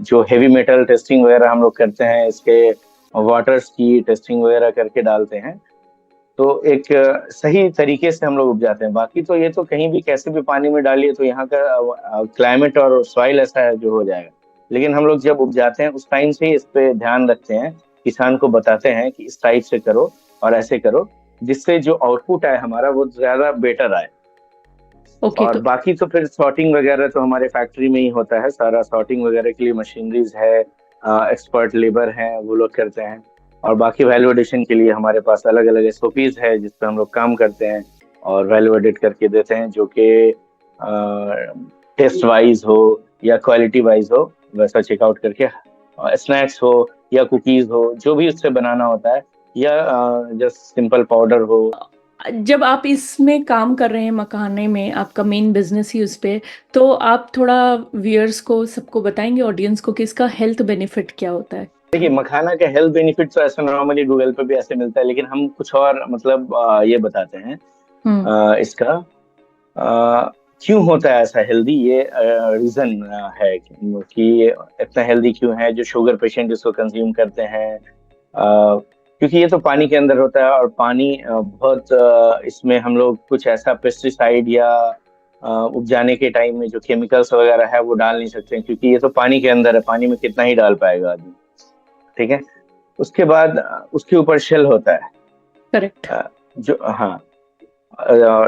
जो हेवी मेटल टेस्टिंग वगैरह हम लोग करते हैं, इसके वाटर्स की टेस्टिंग वगैरह करके डालते हैं, तो एक सही तरीके से हम लोग उपजाते हैं। बाकी तो ये तो कहीं भी कैसे भी पानी में डालिए तो यहाँ का क्लाइमेट और सॉइल ऐसा है जो हो जाएगा। लेकिन हम लोग जब उपजाते हैं उस टाइम से ही इस पे ध्यान रखते हैं, किसान को बताते हैं कि इस टाइप से करो और ऐसे करो, जिससे जो आउटपुट आए हमारा वो ज्यादा बेटर आए। ओके। और तो बाकी तो फिर सॉर्टिंग वगैरह तो हमारे फैक्ट्री में ही होता है सारा। सॉर्टिंग वगैरह के लिए मशीनरीज है, एक्सपर्ट लेबर है, वो लोग करते हैं। और बाकी वैल्यू एडिशन के लिए हमारे पास अलग अलग एसओपीज है जिस पे हम लोग काम करते हैं और वैल्यू एडिट करके देते हैं, जो कि टेस्ट वाइज हो या क्वालिटी वाइज हो, वैसा चेकआउट करके स्नैक्स हो या कुकीज हो, जो भी उससे बनाना होता है, या जस्ट सिंपल पाउडर हो। जब आप इसमें काम कर रहे हैं मकाने में, आपका मेन बिजनेस ही उस पे, तो आप थोड़ा व्यूअर्स को, सबको बताएंगे, ऑडियंस को, कि इसका हेल्थ बेनिफिट क्या होता है? देखिए, मखाना का हेल्थ बेनिफिट तो ऐसा नॉर्मली गूगल पे भी ऐसे मिलता है, लेकिन हम कुछ और मतलब ये बताते हैं इसका क्यों होता है ऐसा हेल्दी, ये रीजन है कि ये इतना हेल्दी क्यों है। जो शुगर पेशेंट इसको कंज्यूम करते हैं, क्योंकि ये तो पानी के अंदर होता है, और पानी बहुत इसमें हम लोग कुछ ऐसा पेस्टिसाइड या उपजाने के टाइम में जो केमिकल्स वगैरह है वो डाल नहीं सकते हैं, क्योंकि ये तो पानी के अंदर है, पानी में कितना ही डाल पाएगा आदमी। ठीक है। उसके बाद उसके ऊपर शेल होता है। करेक्ट। जो हाँ,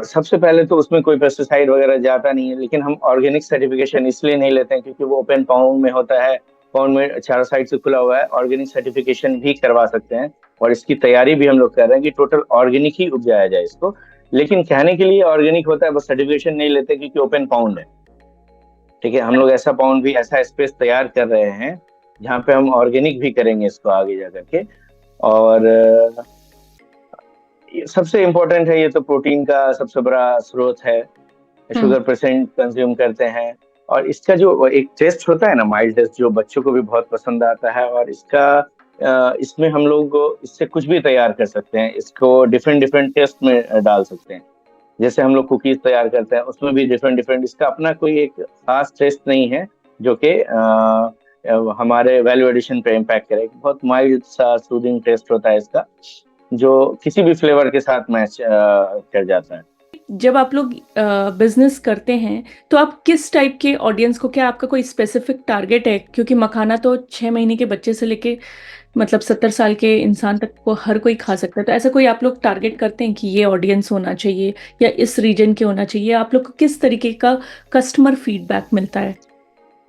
सबसे पहले तो उसमें कोई पेस्टिसाइड वगैरह जाता नहीं है, लेकिन हम ऑर्गेनिक सर्टिफिकेशन इसलिए नहीं लेते हैं क्योंकि वो ओपन पाउंड में होता है। पाउंड में चारों साइड से खुला हुआ है, ऑर्गेनिक सर्टिफिकेशन भी करवा सकते हैं, और इसकी तैयारी भी हम लोग कर रहे हैं कि टोटल ऑर्गेनिक ही उपजाया जाए इसको। लेकिन कहने के लिए ऑर्गेनिक होता है, बस सर्टिफिकेशन नहीं लेते क्योंकि ओपन पाउंड है। ठीक है, हम लोग ऐसा पाउंड भी, ऐसा स्पेस तैयार कर रहे हैं जहाँ पे हम ऑर्गेनिक भी करेंगे इसको आगे जा करके। और सबसे इम्पोर्टेंट है, ये तो प्रोटीन का सबसे बड़ा स्रोत है। शुगर पेशेंट कंज्यूम करते हैं, और इसका जो एक टेस्ट होता है ना, माइल्ड टेस्ट, जो बच्चों को भी बहुत पसंद आता है, और इसका इसमें हम लोग इससे कुछ भी तैयार कर सकते हैं, इसको डिफरेंट डिफरेंट टेस्ट में डाल सकते हैं। जैसे हम लोग कुकीज तैयार करते हैं, उसमें भी डिफरेंट डिफरेंट, इसका अपना कोई एक खास टेस्ट नहीं है जो कि हमारे वैल्यू एडिशन पे इम्पैक्ट करे। बहुत माइल्ड सा सूदिंग टेस्ट होता है इसका, जो किसी भी फ्लेवर के साथ मैच कर जाता है। जब आप लोग बिजनेस करते हैं तो आप किस टाइप के ऑडियंस को, क्या आपका कोई स्पेसिफिक टारगेट है? क्योंकि मखाना तो 6 महीने के बच्चे से लेके मतलब 70 साल के इंसान तक को हर कोई खा सकता है, तो ऐसा कोई आप लोग टारगेट करते हैं कि ये ऑडियंस होना चाहिए या इस रीजन के होना चाहिए? आप लोग को किस तरीके का कस्टमर फीडबैक मिलता है?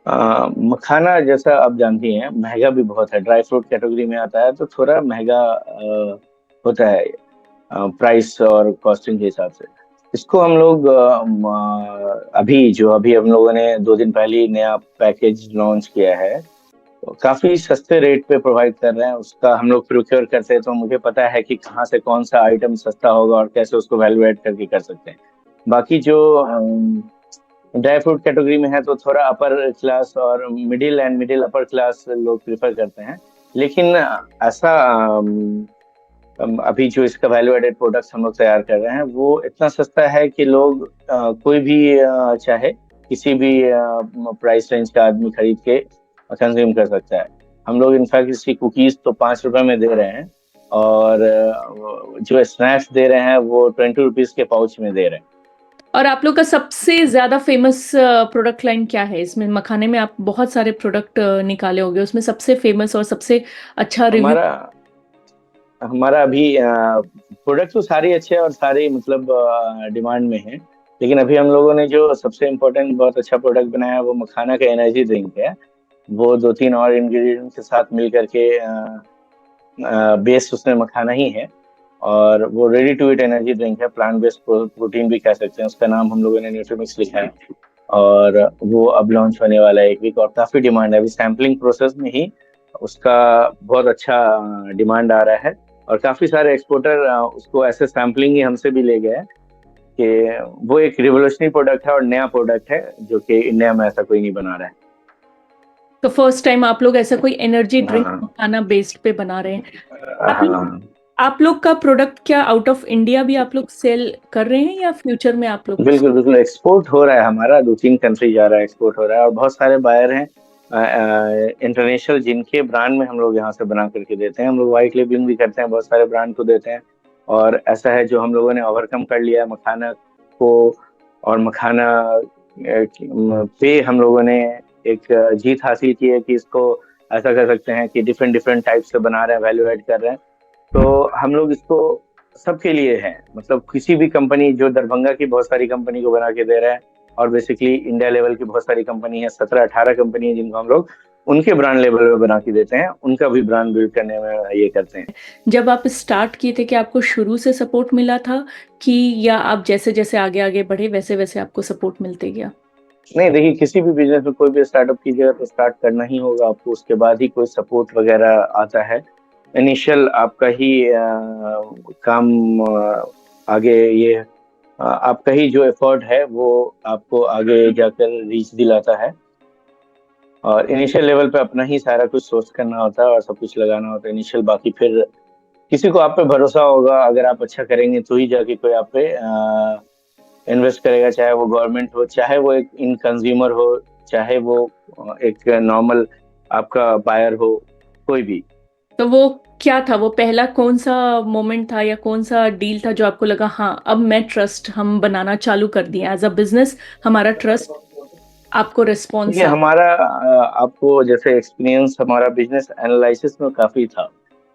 मखाना जैसा आप जानती हैं महंगा भी बहुत है, ड्राई फ्रूट कैटेगरी में आता है तो थोड़ा महंगा होता है प्राइस और कॉस्टिंग के हिसाब से। इसको हम लोग अभी हम लोगों ने 2 दिन पहले ही नया पैकेज लॉन्च किया है, तो काफी सस्ते रेट पे प्रोवाइड कर रहे हैं। उसका हम लोग प्रोक्योर करते हैं, तो मुझे पता है कि कहाँ से कौन सा आइटम सस्ता होगा और कैसे उसको वैल्यू एड करके कर सकते हैं। बाकी जो ड्राई फ्रूट कैटेगरी में है तो थोड़ा अपर क्लास और middle and middle upper class लोग प्रेफर करते हैं। लेकिन ऐसा अभी जो इसका वैल्यू एडेड प्रोडक्ट्स हम लोग तैयार कर रहे हैं वो इतना सस्ता है कि लोग कोई भी चाहे किसी भी प्राइस रेंज का आदमी खरीद के कंज्यूम कर सकता है। हम लोग इनफैक्ट इसकी कुकीज तो 5 रुपए में दे रहे हैं, और जो स्नैक्स दे रहे हैं वो 20 रुपीज के पाउच में दे रहे हैं। और आप लोग का सबसे ज्यादा फेमस प्रोडक्ट लाइन क्या है? इसमें मखाने में आप बहुत सारे प्रोडक्ट निकाले होंगे, उसमें सबसे फेमस और सबसे अच्छा रिव्यू? हमारा हमारा अभी प्रोडक्ट तो सारे अच्छे हैं और सारे मतलब डिमांड में हैं। लेकिन अभी हम लोगों ने जो सबसे इम्पोर्टेंट बहुत अच्छा प्रोडक्ट बनाया है वो मखाना का एनर्जी ड्रिंक है। वो 2-3 और इंग्रेडिएंट के साथ मिल करके बेस उसमें मखाना ही है, और वो ready to eat energy drink है, प्लांट बेस्ड प्रोटीन भी कह सकते हैं। उसका नाम हम लोगों ने न्यूट्रीमिक्स लिखा है, और वो अब लॉन्च होने वाला है 1 वीक, और काफी डिमांड है। अभी सैम्पलिंग प्रोसेस में ही उसका बहुत अच्छा डिमांड आ रहा है, और काफी सारे एक्सपोर्टर उसको ऐसे सैम्पलिंग ही हमसे भी ले गए हैं कि वो एक रिवोल्यूशनरी प्रोडक्ट है और नया प्रोडक्ट है जो कि इंडिया में ऐसा कोई नहीं बना रहा है। तो फर्स्ट टाइम आप लोग ऐसा कोई एनर्जी ड्रिंक हाँ मखाना बेस्ड पे बना रहे हैं। आप लोग हाँ, आप लोग का प्रोडक्ट क्या आउट ऑफ इंडिया भी आप लोग सेल कर रहे हैं या फ्यूचर में आप लोग? बिल्कुल बिल्कुल, एक्सपोर्ट हो रहा है हमारा, 2-3 कंट्री जा रहा है, एक्सपोर्ट हो रहा है, और बहुत सारे बायर हैं इंटरनेशनल जिनके ब्रांड में हम लोग यहाँ से बना करके देते हैं। हम लोग व्हाइट लेबलिंग भी करते हैं, बहुत सारे ब्रांड को देते हैं। और ऐसा है जो हम लोगों ने ओवरकम कर लिया है मखाना को, और मखाना पे हम लोगों ने एक जीत हासिल की है कि इसको ऐसा कर सकते हैं कि डिफरेंट डिफरेंट टाइप से बना रहे हैं, वैल्यू एड कर रहे हैं। तो हम लोग इसको सबके लिए है, मतलब किसी भी कंपनी, जो दरभंगा की बहुत सारी कंपनी को बना के दे रहा है, और बेसिकली इंडिया लेवल की बहुत सारी कंपनी है, 17-18 कंपनी है जिनको हम लोग उनके ब्रांड लेवल पे बना के देते हैं, उनका भी ब्रांड बिल्ड करने में ये करते हैं। जब आप स्टार्ट किए थे कि आपको शुरू से सपोर्ट मिला था, कि या आप जैसे जैसे आगे आगे बढ़े वैसे वैसे आपको सपोर्ट मिलते गया? नहीं, देखिए, किसी भी बिजनेस में कोई भी स्टार्टअप कीजिएगा तो स्टार्ट करना ही होगा आपको, उसके बाद ही कोई सपोर्ट वगैरह आता है। इनिशियल आपका ही काम आगे ये आपका ही जो एफर्ट है वो आपको आगे जाकर रीच दिलाता है। और इनिशियल लेवल पे अपना ही सारा कुछ सोर्स करना होता है और सब कुछ लगाना होता है इनिशियल। बाकी फिर किसी को आप पे भरोसा होगा, अगर आप अच्छा करेंगे तो ही जाके कोई आप पे इन्वेस्ट करेगा, चाहे वो गवर्नमेंट हो, चाहे वो एक इन कंज्यूमर हो, चाहे वो एक नॉर्मल आपका बायर हो, कोई भी। तो वो क्या था, वो पहला कौन सा मोमेंट था या कौन सा डील था जो आपको लगा हाँ अब मैं ट्रस्ट हम बनाना चालू कर दिया एज अ बिजनेस, हमारा ट्रस्ट, आपको देखिए रिस्पॉन्स आ। हमारा आपको जैसे एक्सपीरियंस हमारा बिजनेस एनालिसिस में काफी था,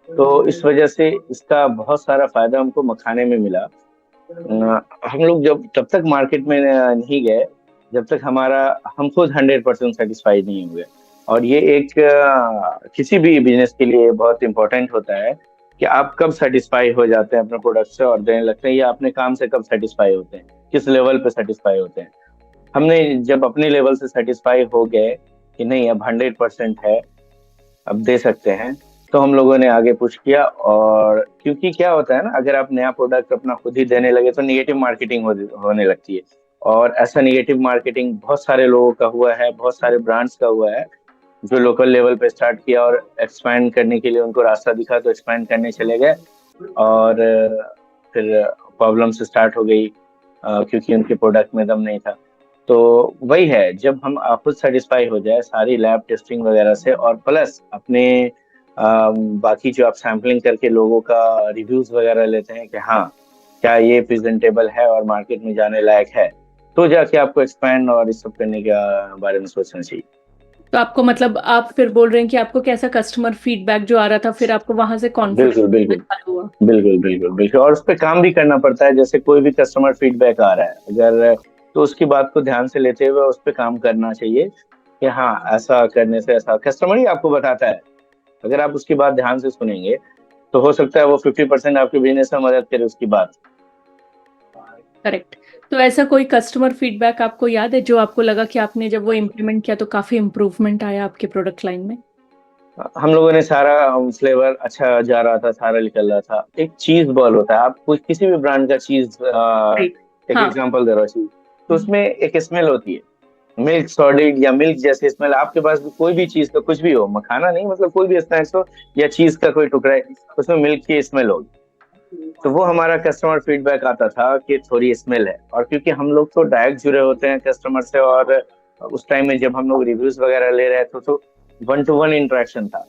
तो इस वजह से इसका बहुत सारा फायदा हमको मखाने में मिला। हम लोग जब तब तक मार्केट में नहीं गए जब तक हमारा हम खुद 100% सेटिस्फाइड नहीं हुए। और ये एक किसी भी बिजनेस के लिए बहुत इंपॉर्टेंट होता है कि आप कब सेटिस्फाई हो जाते हैं अपने प्रोडक्ट से और देने लगते हैं, या अपने काम से कब सेटिस्फाई होते हैं, किस लेवल पे सेटिस्फाई होते हैं। हमने जब अपने लेवल से सेटिस्फाई हो गए कि नहीं अब 100% है, अब दे सकते हैं, तो हम लोगों ने आगे पुश किया। और क्योंकि क्या होता है ना, अगर आप नया प्रोडक्ट अपना खुद ही देने लगे तो निगेटिव मार्केटिंग होने लगती है। और ऐसा निगेटिव मार्केटिंग बहुत सारे लोगों का हुआ है, बहुत सारे ब्रांड्स का हुआ है, जो लोकल लेवल पे स्टार्ट किया और एक्सपैंड करने के लिए उनको रास्ता दिखा तो एक्सपैंड करने चले गए। और फिर प्रॉब्लम से स्टार्ट हो गई, क्योंकि उनके प्रोडक्ट में दम नहीं था। तो वही है, जब हम खुद सेटिस्फाई हो जाए सारी लैब टेस्टिंग वगैरह से, और प्लस अपने बाकी जो आप सैम्पलिंग करके लोगों का रिव्यूज वगैरह लेते हैं कि हाँ क्या ये प्रेजेंटेबल है और मार्केट में जाने लायक है, तो जाके आपको एक्सपैंड और इस सब करने के बारे में सोचना चाहिए। तो आपको मतलब आप फिर बोल रहे हैं कि आपको कैसा कस्टमर फीडबैक जो आ रहा था, फिर आपको वहां से कॉन्फिडेंस बिल्कुल बिल्कुल। चालू हुआ। बिल्कुल बिल्कुल बिल्कुल, और उस पर काम भी करना पड़ता है। जैसे कोई भी कस्टमर फीडबैक आ रहा है अगर, तो उसकी बात को ध्यान से लेते हुए उस पर काम करना चाहिए कि हाँ ऐसा करने से ऐसा, कस्टमर ही आपको बताता है। अगर आप उसकी बात ध्यान से सुनेंगे तो हो सकता है वो 50% आपके बिजनेस में मदद करे उसकी बात। करेक्ट। तो ऐसा कोई कस्टमर फीडबैक आपको याद है जो आपको लगा कि आपने जब वो इम्प्लीमेंट किया तो काफी इम्प्रूवमेंट आया आपके प्रोडक्ट लाइन में? हम लोगों ने सारा फ्लेवर अच्छा जा रहा था, सारा निकल रहा था। एक चीज बॉल होता है, आप कोई किसी भी ब्रांड का चीज, राइट। एक हाँ। एग्जांपल दे रहा हूँ चीज, तो उसमें एक स्मेल होती है, मिल्क सॉलिड या मिल्क जैसे स्मेल। आपके पास भी कोई भी चीज का कुछ भी हो, मखाना नहीं मतलब कोई भी स्नैक्स हो या चीज का कोई टुकड़ा है, उसमें मिल्क की स्मेल होगी। तो वो हमारा कस्टमर फीडबैक आता था कि थोड़ी स्मेल है। और क्योंकि हम लोग तो डायरेक्ट जुड़े होते हैं कस्टमर से, और उस टाइम में जब हम लोग रिव्यूज वगैरह ले रहे थे तो 1 to 1 इंटरेक्शन था।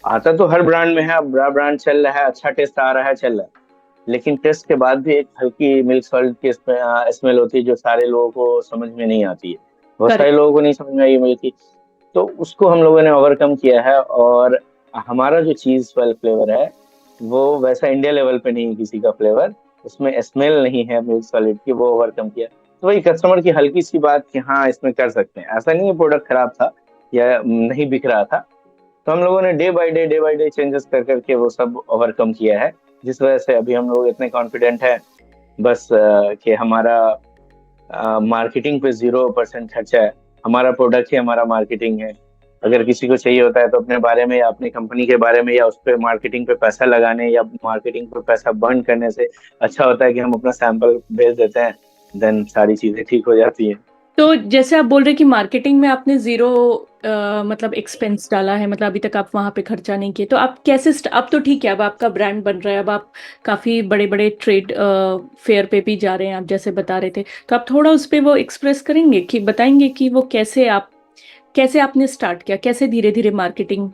आता तो हर ब्रांड में है, अब बड़ा ब्रांड चल रहा है, अच्छा टेस्ट आ रहा है, चल रहा है, लेकिन टेस्ट के बाद भी एक हल्की मिल्क सॉल्ट की स्मेल होती है जो सारे लोगों को समझ में नहीं आती है। बहुत सारे करेक्ट। लोगों को नहीं समझ में आई मिल्क की। तो उसको हम लोगों ने ओवरकम किया है। और हमारा जो चीज वाला फ्लेवर है वो वैसा इंडिया लेवल पे नहीं है किसी का फ्लेवर, उसमें स्मेल नहीं है मिल्क सॉलिड की, वो ओवरकम किया। तो वही कस्टमर की हल्की सी बात कि हाँ इसमें कर सकते हैं, ऐसा नहीं है प्रोडक्ट खराब था या नहीं बिक रहा था। तो हम लोगों ने डे बाय डे चेंजेस कर करके वो सब ओवरकम किया है, जिस वजह से अभी हम लोग इतने कॉन्फिडेंट हैं। बस कि हमारा मार्केटिंग पे 0% खर्चा है। हमारा प्रोडक्ट ही हमारा मार्केटिंग है। अगर किसी को चाहिए होता है तो अपने बारे में या अपनी कंपनी के बारे में या उस पर मार्केटिंग पे पैसा लगाने या मार्केटिंग पे पैसा बर्न करने से अच्छा होता है कि हम अपना सैंपल भेज देते हैं, देन सारी चीजें ठीक हो जाती हैं। तो जैसे आप बोल रहे हैं कि मार्केटिंग में आपने जीरो मतलब एक्सपेंस डाला है, मतलब अभी तक आप वहां पे खर्चा नहीं किए, तो आप कैसे अब तो ठीक है, अब आपका ब्रांड बन रहा है, अब आप काफी बड़े बड़े ट्रेड फेयर पे भी जा रहे हैं आप जैसे बता रहे थे। तो आप थोड़ा उस पे वो एक्सप्रेस करेंगे कि बताएंगे कि वो कैसे आप, कैसे आपने स्टार्ट किया, कैसे धीरे धीरे मार्केटिंग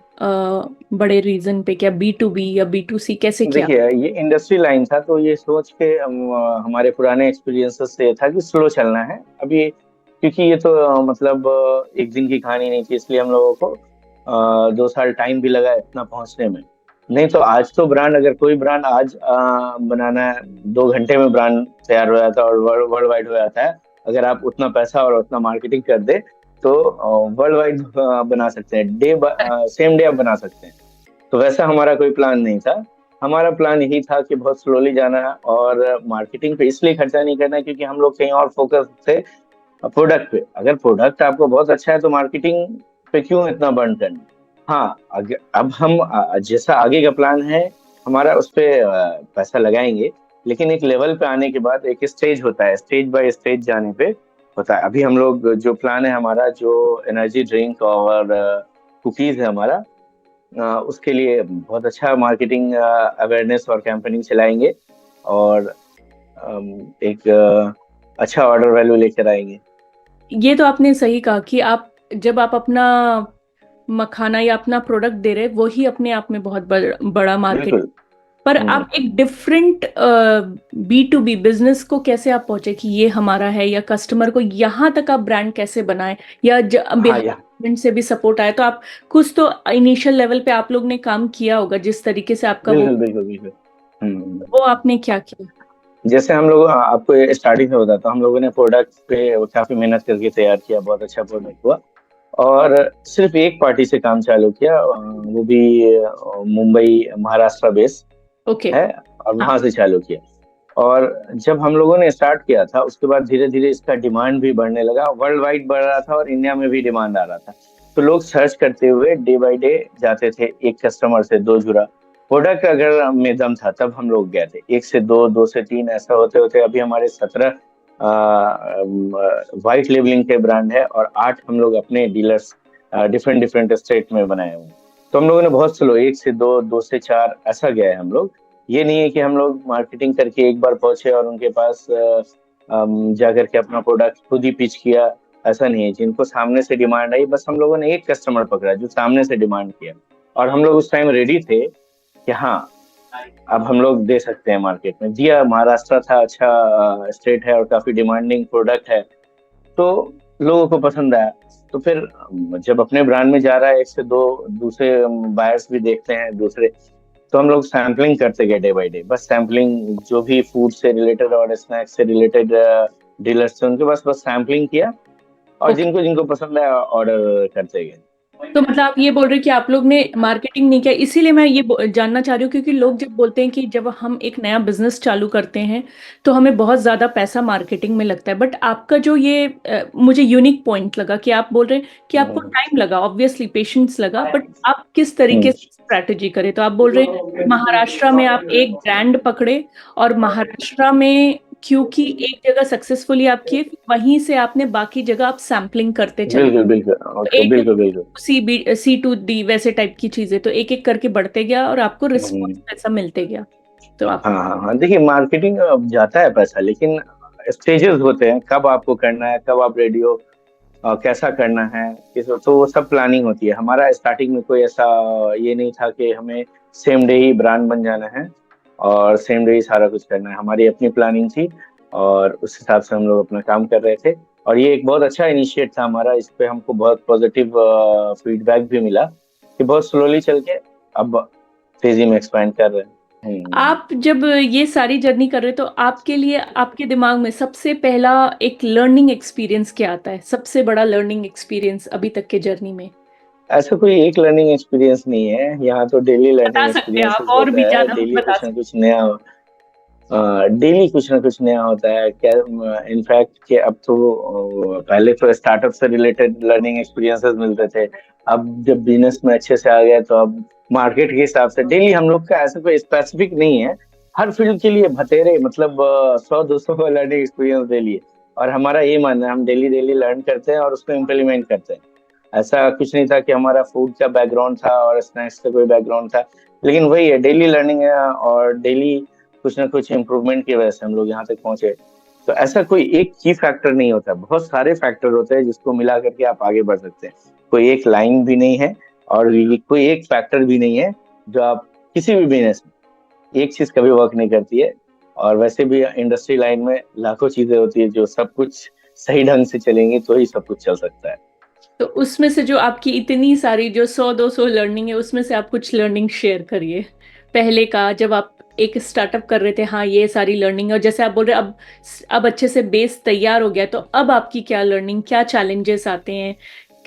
बड़े रीजन पे, क्या B2B या B2C कैसे किया? देखिए ये इंडस्ट्री लाइन था, तो ये सोच के हमारे पुराने एक्सपीरियंसेस से था कि स्लो चलना है अभी, क्योंकि ये तो मतलब एक दिन की कहानी नहीं थी, इसलिए हम लोगों को 2 साल टाइम भी लगा इतना पहुंचने में। नहीं तो आज तो ब्रांड, अगर कोई ब्रांड आज बनाना है, 2 घंटे में ब्रांड तैयार हो जाता है और वर्ल्ड वाइड हो जाता है। अगर आप उतना पैसा और उतना मार्केटिंग कर दे तो वर्ल्ड वाइड बना सकते हैं, सेम डे आप बना सकते हैं। तो वैसा हमारा कोई प्लान नहीं था। हमारा प्लान यही था कि बहुत स्लोली जाना है और मार्केटिंग पे इसलिए खर्चा नहीं करना है क्योंकि हम लोग कहीं और फोकस थे प्रोडक्ट पे। अगर प्रोडक्ट आपको बहुत अच्छा है तो मार्केटिंग पे क्यों इतना बर्न करना। हाँ अब हम जैसा आगे का प्लान है हमारा, उस पे पैसा लगाएंगे, लेकिन एक लेवल पे आने के बाद एक स्टेज होता है, स्टेज बाय स्टेज जाने पे होता है। अभी हम लोग जो प्लान है हमारा, जो एनर्जी ड्रिंक और कुकीज है हमारा, उसके लिए बहुत अच्छा मार्केटिंग अवेयरनेस और कैंपेनिंग चलाएंगे, और एक अच्छा ऑर्डर वैल्यू लेकर आएंगे। ये तो आपने सही कहा कि आप जब आप अपना मखाना या अपना प्रोडक्ट दे रहे, वो ही अपने आप में बहुत बड़ा मार्केट। बिल्कुल। पर हम्म। आप एक डिफरेंट B2B बिजनेस को कैसे आप पहुंचे कि ये हमारा है, या कस्टमर को यहाँ तक आप ब्रांड कैसे बनाए, या हाँ या गवर्नमेंट से भी सपोर्ट आया, तो आप कुछ तो इनिशियल लेवल पे आप लोग ने काम किया होगा जिस तरीके से आपका वो बिल्कुल बिल्कुल बिल्कुल। हम्म। वो आपने क्या किया? जैसे हम लोग, आपको स्टार्टिंग में बताता हूँ, हम लोगों ने प्रोडक्ट पे काफी मेहनत करके तैयार किया, बहुत अच्छा प्रोडक्ट हुआ। और सिर्फ एक पार्टी से काम चालू किया, वो भी मुंबई महाराष्ट्र बेस ओके। है, और हाँ। वहां से चालू किया। और जब हम लोगों ने स्टार्ट किया था, उसके बाद धीरे धीरे इसका डिमांड भी बढ़ने लगा, वर्ल्ड वाइड बढ़ रहा था और इंडिया में भी डिमांड आ रहा था। तो लोग सर्च करते हुए डे बाय डे जाते थे, एक कस्टमर से दो जुड़ा। प्रोडक्ट अगर में दम था तब हम लोग गए थे, एक से दो, दो से तीन, ऐसा होते होते अभी हमारे 17 वाइट लेबलिंग के ब्रांड है, और 8 हम लोग अपने डीलर्स डिफरेंट डिफरेंट स्टेट में बनाए हुए हैं। तो हम लोगों ने बहुत स्लो, एक से दो, दो से चार, ऐसा गया है हम लोग। ये नहीं है कि हम लोग मार्केटिंग करके एक बार पहुंचे और उनके पास जाकर के अपना प्रोडक्ट खुद ही पिच किया। ऐसा नहीं है, जिनको सामने से डिमांड आई, बस हम लोगों ने एक कस्टमर पकड़ा जो सामने से डिमांड किया, और हम लोग उस टाइम रेडी थे कि हाँ, अब हम लोग दे सकते हैं मार्केट में। दिया, महाराष्ट्र था, अच्छा स्टेट है और काफी डिमांडिंग प्रोडक्ट है, तो लोगों को पसंद आया। तो फिर जब अपने ब्रांड में जा रहा है, एक से दो दूसरे बायर्स भी देखते हैं दूसरे, तो हम लोग सैम्पलिंग करते गए डे बाय डे, बस सैम्पलिंग, जो भी फूड से रिलेटेड और स्नैक्स से रिलेटेड डीलर्स थे उनके पास बस सैम्पलिंग किया, और ओके। जिनको जिनको पसंद आया ऑर्डर करते गए। तो मतलब आप ये बोल रहे हैं कि आप लोग ने मार्केटिंग नहीं किया, इसीलिए मैं ये जानना चाह रही हूँ, क्योंकि लोग जब बोलते हैं कि जब हम एक नया बिजनेस चालू करते हैं तो हमें बहुत ज्यादा पैसा मार्केटिंग में लगता है, बट आपका जो ये मुझे यूनिक पॉइंट लगा कि आप बोल रहे हैं कि आपको हम्म। टाइम लगा, ऑब्वियसली पेशेंस लगा, बट आप किस तरीके हम्म। से स्ट्रैटेजी करें। तो आप बोल रहे हैं महाराष्ट्र में आप एक ब्रांड पकड़े, और महाराष्ट्र में क्योंकि एक जगह सक्सेसफुली आप किए, फिर वहीं से आपने बाकी जगह आप सैम्पलिंग करते चले, बिल्कुल बिल्कुल, ओके, एक बिल्कुल बिल्कुल। C2D वैसे टाइप की चीजें, तो एक एक करके बढ़ते गया और आपको हम्म। रिस्पॉन्स ऐसा मिलते गया। तो आप हाँ हाँ हाँ, देखिए मार्केटिंग जाता है पैसा, लेकिन स्टेजेस होते हैं, कब आपको करना है, कब आप रेडी हो, कैसा करना है, किस, तो वो सब प्लानिंग होती है। हमारा स्टार्टिंग में कोई ऐसा ये नहीं था कि हमें सेम डे ही ब्रांड बन जाना है और सेम डे ही सारा कुछ करना है। हमारी अपनी प्लानिंग थी, और उस हिसाब से हम लोग अपना काम कर रहे थे। और ये एक बहुत अच्छा इनिशिएट था हमारा, इस पे हमको बहुत पॉजिटिव फीडबैक भी मिला कि बहुत स्लोली चल के अब तेजी में एक्सपैंड कर रहे हैं। आप जब ये सारी जर्नी कर रहे, तो आपके लिए आपके दिमाग में सबसे पहला एक लर्निंग एक्सपीरियंस क्या आता है, सबसे बड़ा लर्निंग एक्सपीरियंस अभी तक के जर्नी में? ऐसा कोई एक लर्निंग एक्सपीरियंस नहीं है, यहाँ तो डेली बता लर्निंग सकते हैं आप, एक्सपीरियंसेस और भी होता है, ज्यादा भी डेली बता कुछ ना सकते कुछ नया, डेली कुछ ना कुछ नया होता है क्या। इनफैक्ट कि अब तो पहले तो स्टार्टअप से रिलेटेड लर्निंग एक्सपीरियंसेस मिलते थे, अब जब बिजनेस में अच्छे से आ गए तो अब मार्केट के हिसाब से डेली हम लोग का ऐसा कोई स्पेसिफिक नहीं है। हर फील्ड के लिए भतेरे, मतलब 100-200 का लर्निंग एक्सपीरियंस डेली है। और हमारा ये मानना है, हम डेली डेली लर्न करते हैं और उसको इम्प्लीमेंट करते हैं। ऐसा कुछ नहीं था कि हमारा फूड का बैकग्राउंड था और स्नैक्स का कोई बैकग्राउंड था, लेकिन वही है, डेली लर्निंग है, और डेली कुछ ना कुछ इम्प्रूवमेंट की वजह से हम लोग यहाँ तक पहुंचे। तो ऐसा कोई एक की फैक्टर नहीं होता, बहुत सारे फैक्टर होते हैं जिसको मिला करके आप आगे बढ़ सकते हैं। कोई एक लाइन भी नहीं है, और ये कोई एक फैक्टर भी नहीं है जो आप किसी भी बिजनेस में, एक चीज कभी वर्क नहीं करती है। और वैसे भी इंडस्ट्री लाइन में लाखों चीजें होती है, जो सब कुछ सही ढंग से चलेंगी तो ही सब कुछ चल सकता है। तो उसमें से जो आपकी इतनी सारी जो 100-200 लर्निंग है, उसमें से आप कुछ लर्निंग शेयर करिए। पहले का जब आप एक स्टार्टअप कर रहे थे, हाँ ये सारी लर्निंग है, और जैसे आप बोल रहे हैं अब अच्छे से बेस तैयार हो गया, तो अब आपकी क्या लर्निंग, क्या चैलेंजेस आते हैं,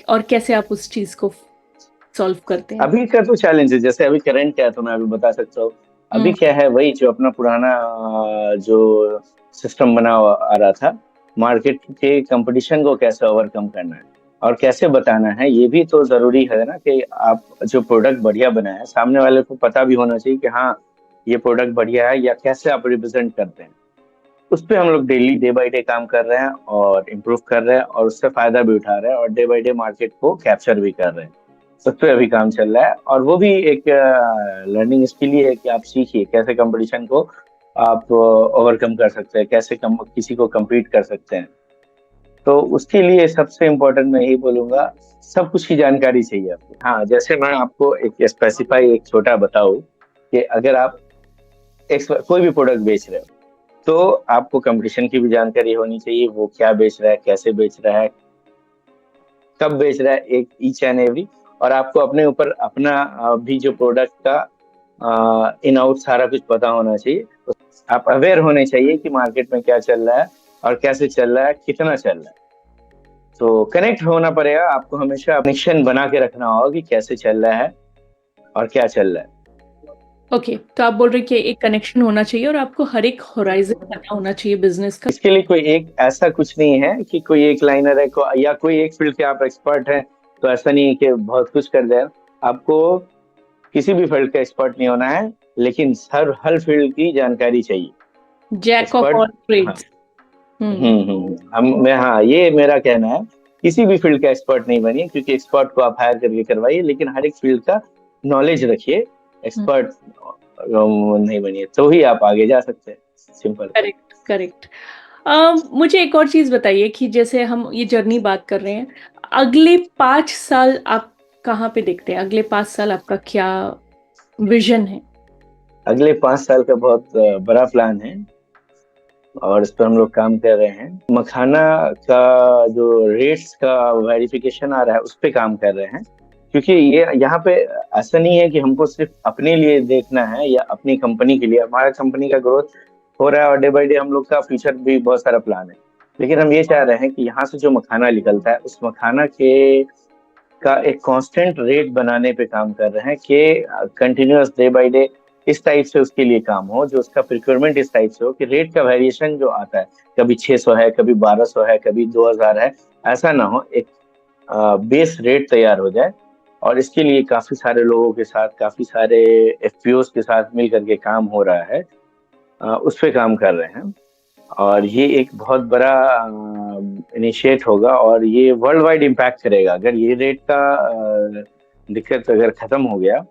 और कैसे आप उस चीज को सॉल्व करते हैं? अभी का तो चैलेंज है, जैसे अभी करंट क्या है तो मैं अभी बता सकता हूँ। अभी हम्म। क्या है, वही जो अपना पुराना जो सिस्टम बना आ रहा था, मार्केट के कंपटीशन को कैसे ओवरकम करना है और कैसे बताना है, ये भी तो जरूरी है ना, कि आप जो प्रोडक्ट बढ़िया बनाए, सामने वाले को पता भी होना चाहिए कि हाँ, ये प्रोडक्ट बढ़िया है, या कैसे आप रिप्रेजेंट करते हैं। उस पे हम लोग डेली डे बाय डे काम कर रहे हैं और इम्प्रूव कर रहे हैं और उससे फायदा भी उठा रहे हैं और डे बाय डे मार्केट को कैप्चर भी कर रहे हैं। उस पे अभी काम चल रहा है और वो भी एक लर्निंग इसके लिए है कि आप सीखिए कैसे कंपटीशन को आप ओवरकम कर सकते हैं, कैसे किसी को compete कर सकते हैं। तो उसके लिए सबसे इम्पोर्टेंट मैं यही बोलूंगा, सब कुछ की जानकारी चाहिए आपको। हाँ, जैसे मैं आपको एक स्पेसिफाई एक छोटा बताऊं कि अगर आप कोई भी प्रोडक्ट बेच रहे हो तो आपको कंपटीशन की भी जानकारी होनी चाहिए, वो क्या बेच रहा है, कैसे बेच रहा है, कब बेच रहा है, एक ईच एंड एवरी। और आपको अपने ऊपर अपना भी जो प्रोडक्ट का इन आउट सारा कुछ पता होना चाहिए। तो आप अवेयर होने चाहिए कि मार्केट में क्या चल रहा है और कैसे चल रहा है, कितना चल रहा है। तो कनेक्ट होना पड़ेगा आपको, हमेशा कनेक्शन बना के रखना होगा कि कैसे चल रहा है और क्या चल रहा है। ओके, तो आप बोल रहे हैं कि एक कनेक्शन होना चाहिए और आपको हर एक होराइजन पता होना चाहिए बिजनेस का। इसके लिए कोई एक ऐसा कुछ नहीं है कि कोई एक लाइनर है या कोई एक फील्ड के आप एक्सपर्ट हैं, तो ऐसा नहीं है कि बहुत कुछ कर जाए। आपको किसी भी फील्ड का एक्सपर्ट नहीं होना है, लेकिन हर फील्ड की जानकारी चाहिए। Jack of expert. ऑल हाँ। ट्रेड्स। हम्म। हाँ, ये मेरा कहना है। किसी भी फील्ड का एक्सपर्ट नहीं बनिए, क्योंकि एक्सपर्ट को आप हायर करके करवाइए, लेकिन हर एक फील्ड का नॉलेज रखिए। एक्सपर्ट नहीं बनिए, तो ही आप आगे जा सकते हैं। सिंपल। Correct, correct. मुझे एक और चीज बताइए कि जैसे हम ये जर्नी बात कर रहे हैं, अगले 5 साल आप कहाँ पे देखते हैं? अगले 5 साल आपका क्या विजन है? अगले 5 साल का बहुत बड़ा प्लान है और इस पर हम लोग काम कर रहे हैं। मखाना का जो रेट्स का वेरिफिकेशन आ रहा है, उस पे काम कर रहे हैं। क्योंकि ये यहाँ पे ऐसा नहीं है कि हमको सिर्फ अपने लिए देखना है या अपनी कंपनी के लिए। हमारा कंपनी का ग्रोथ हो रहा है और डे बाय डे हम लोग का फ्यूचर भी बहुत सारा प्लान है। लेकिन हम ये चाह रहे हैं कि यहाँ से जो मखाना निकलता है, उस मखाना के का एक कांस्टेंट रेट बनाने पे काम कर रहे हैं कि कंटिन्यूअस डे बाय डे इस टाइप से उसके लिए काम हो, जो उसका प्रिक्योरमेंट इस टाइप से हो कि रेट का वेरिएशन जो आता है, कभी 600 है, कभी 1200 है, कभी 2000 है, ऐसा ना हो। एक बेस रेट तैयार हो जाए। और इसके लिए काफी सारे लोगों के साथ, काफी सारे एफपीओस के साथ मिल करके काम हो रहा है। उस पे काम कर रहे हैं और ये एक बहुत बड़ा इनिशिएट होगा और ये वर्ल्ड वाइड इम्पैक्ट करेगा। अगर ये रेट का दिक्कत अगर खत्म हो गया,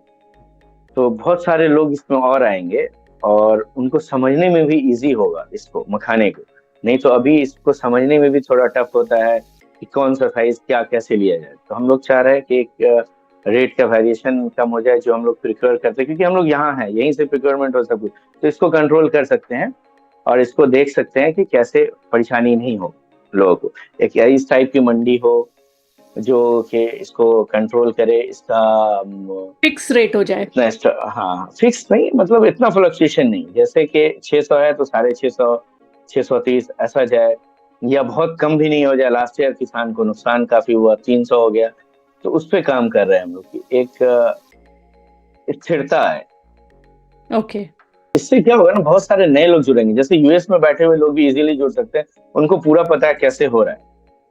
तो बहुत सारे लोग इसमें और आएंगे और उनको समझने में भी इजी होगा इसको, मखाने को। नहीं तो अभी इसको समझने में भी थोड़ा टफ होता है कि कौन सा साइज क्या कैसे लिया जाए। तो हम लोग चाह रहे हैं कि एक रेट का वेरिएशन कम हो जाए, जो हम लोग प्रिक्योर करते हैं, क्योंकि हम लोग यहाँ हैं, यहीं से प्रिक्योरमेंट हो सब कुछ। तो इसको कंट्रोल कर सकते हैं और इसको देख सकते हैं कि कैसे परेशानी नहीं हो लोगों को। एक इस टाइप की मंडी हो जो कि इसको कंट्रोल करे, इसका फिक्स रेट हो जाए। इतना हाँ, फिक्स नहीं, मतलब इतना फ्लक्चुएशन नहीं, जैसे कि 600 है तो 650, 630 ऐसा जाए, या बहुत कम भी नहीं हो जाए। लास्ट ईयर किसान को नुकसान काफी हुआ, 300 हो गया। तो उस पे काम कर रहे हैं हम लोग की एक स्थिरता है। ओके। इससे क्या होगा ना, बहुत सारे नए लोग जुड़ेंगे। जैसे यूएस में बैठे हुए लोग भी इजीली जुड़ सकते हैं, उनको पूरा पता है कैसे हो रहा है।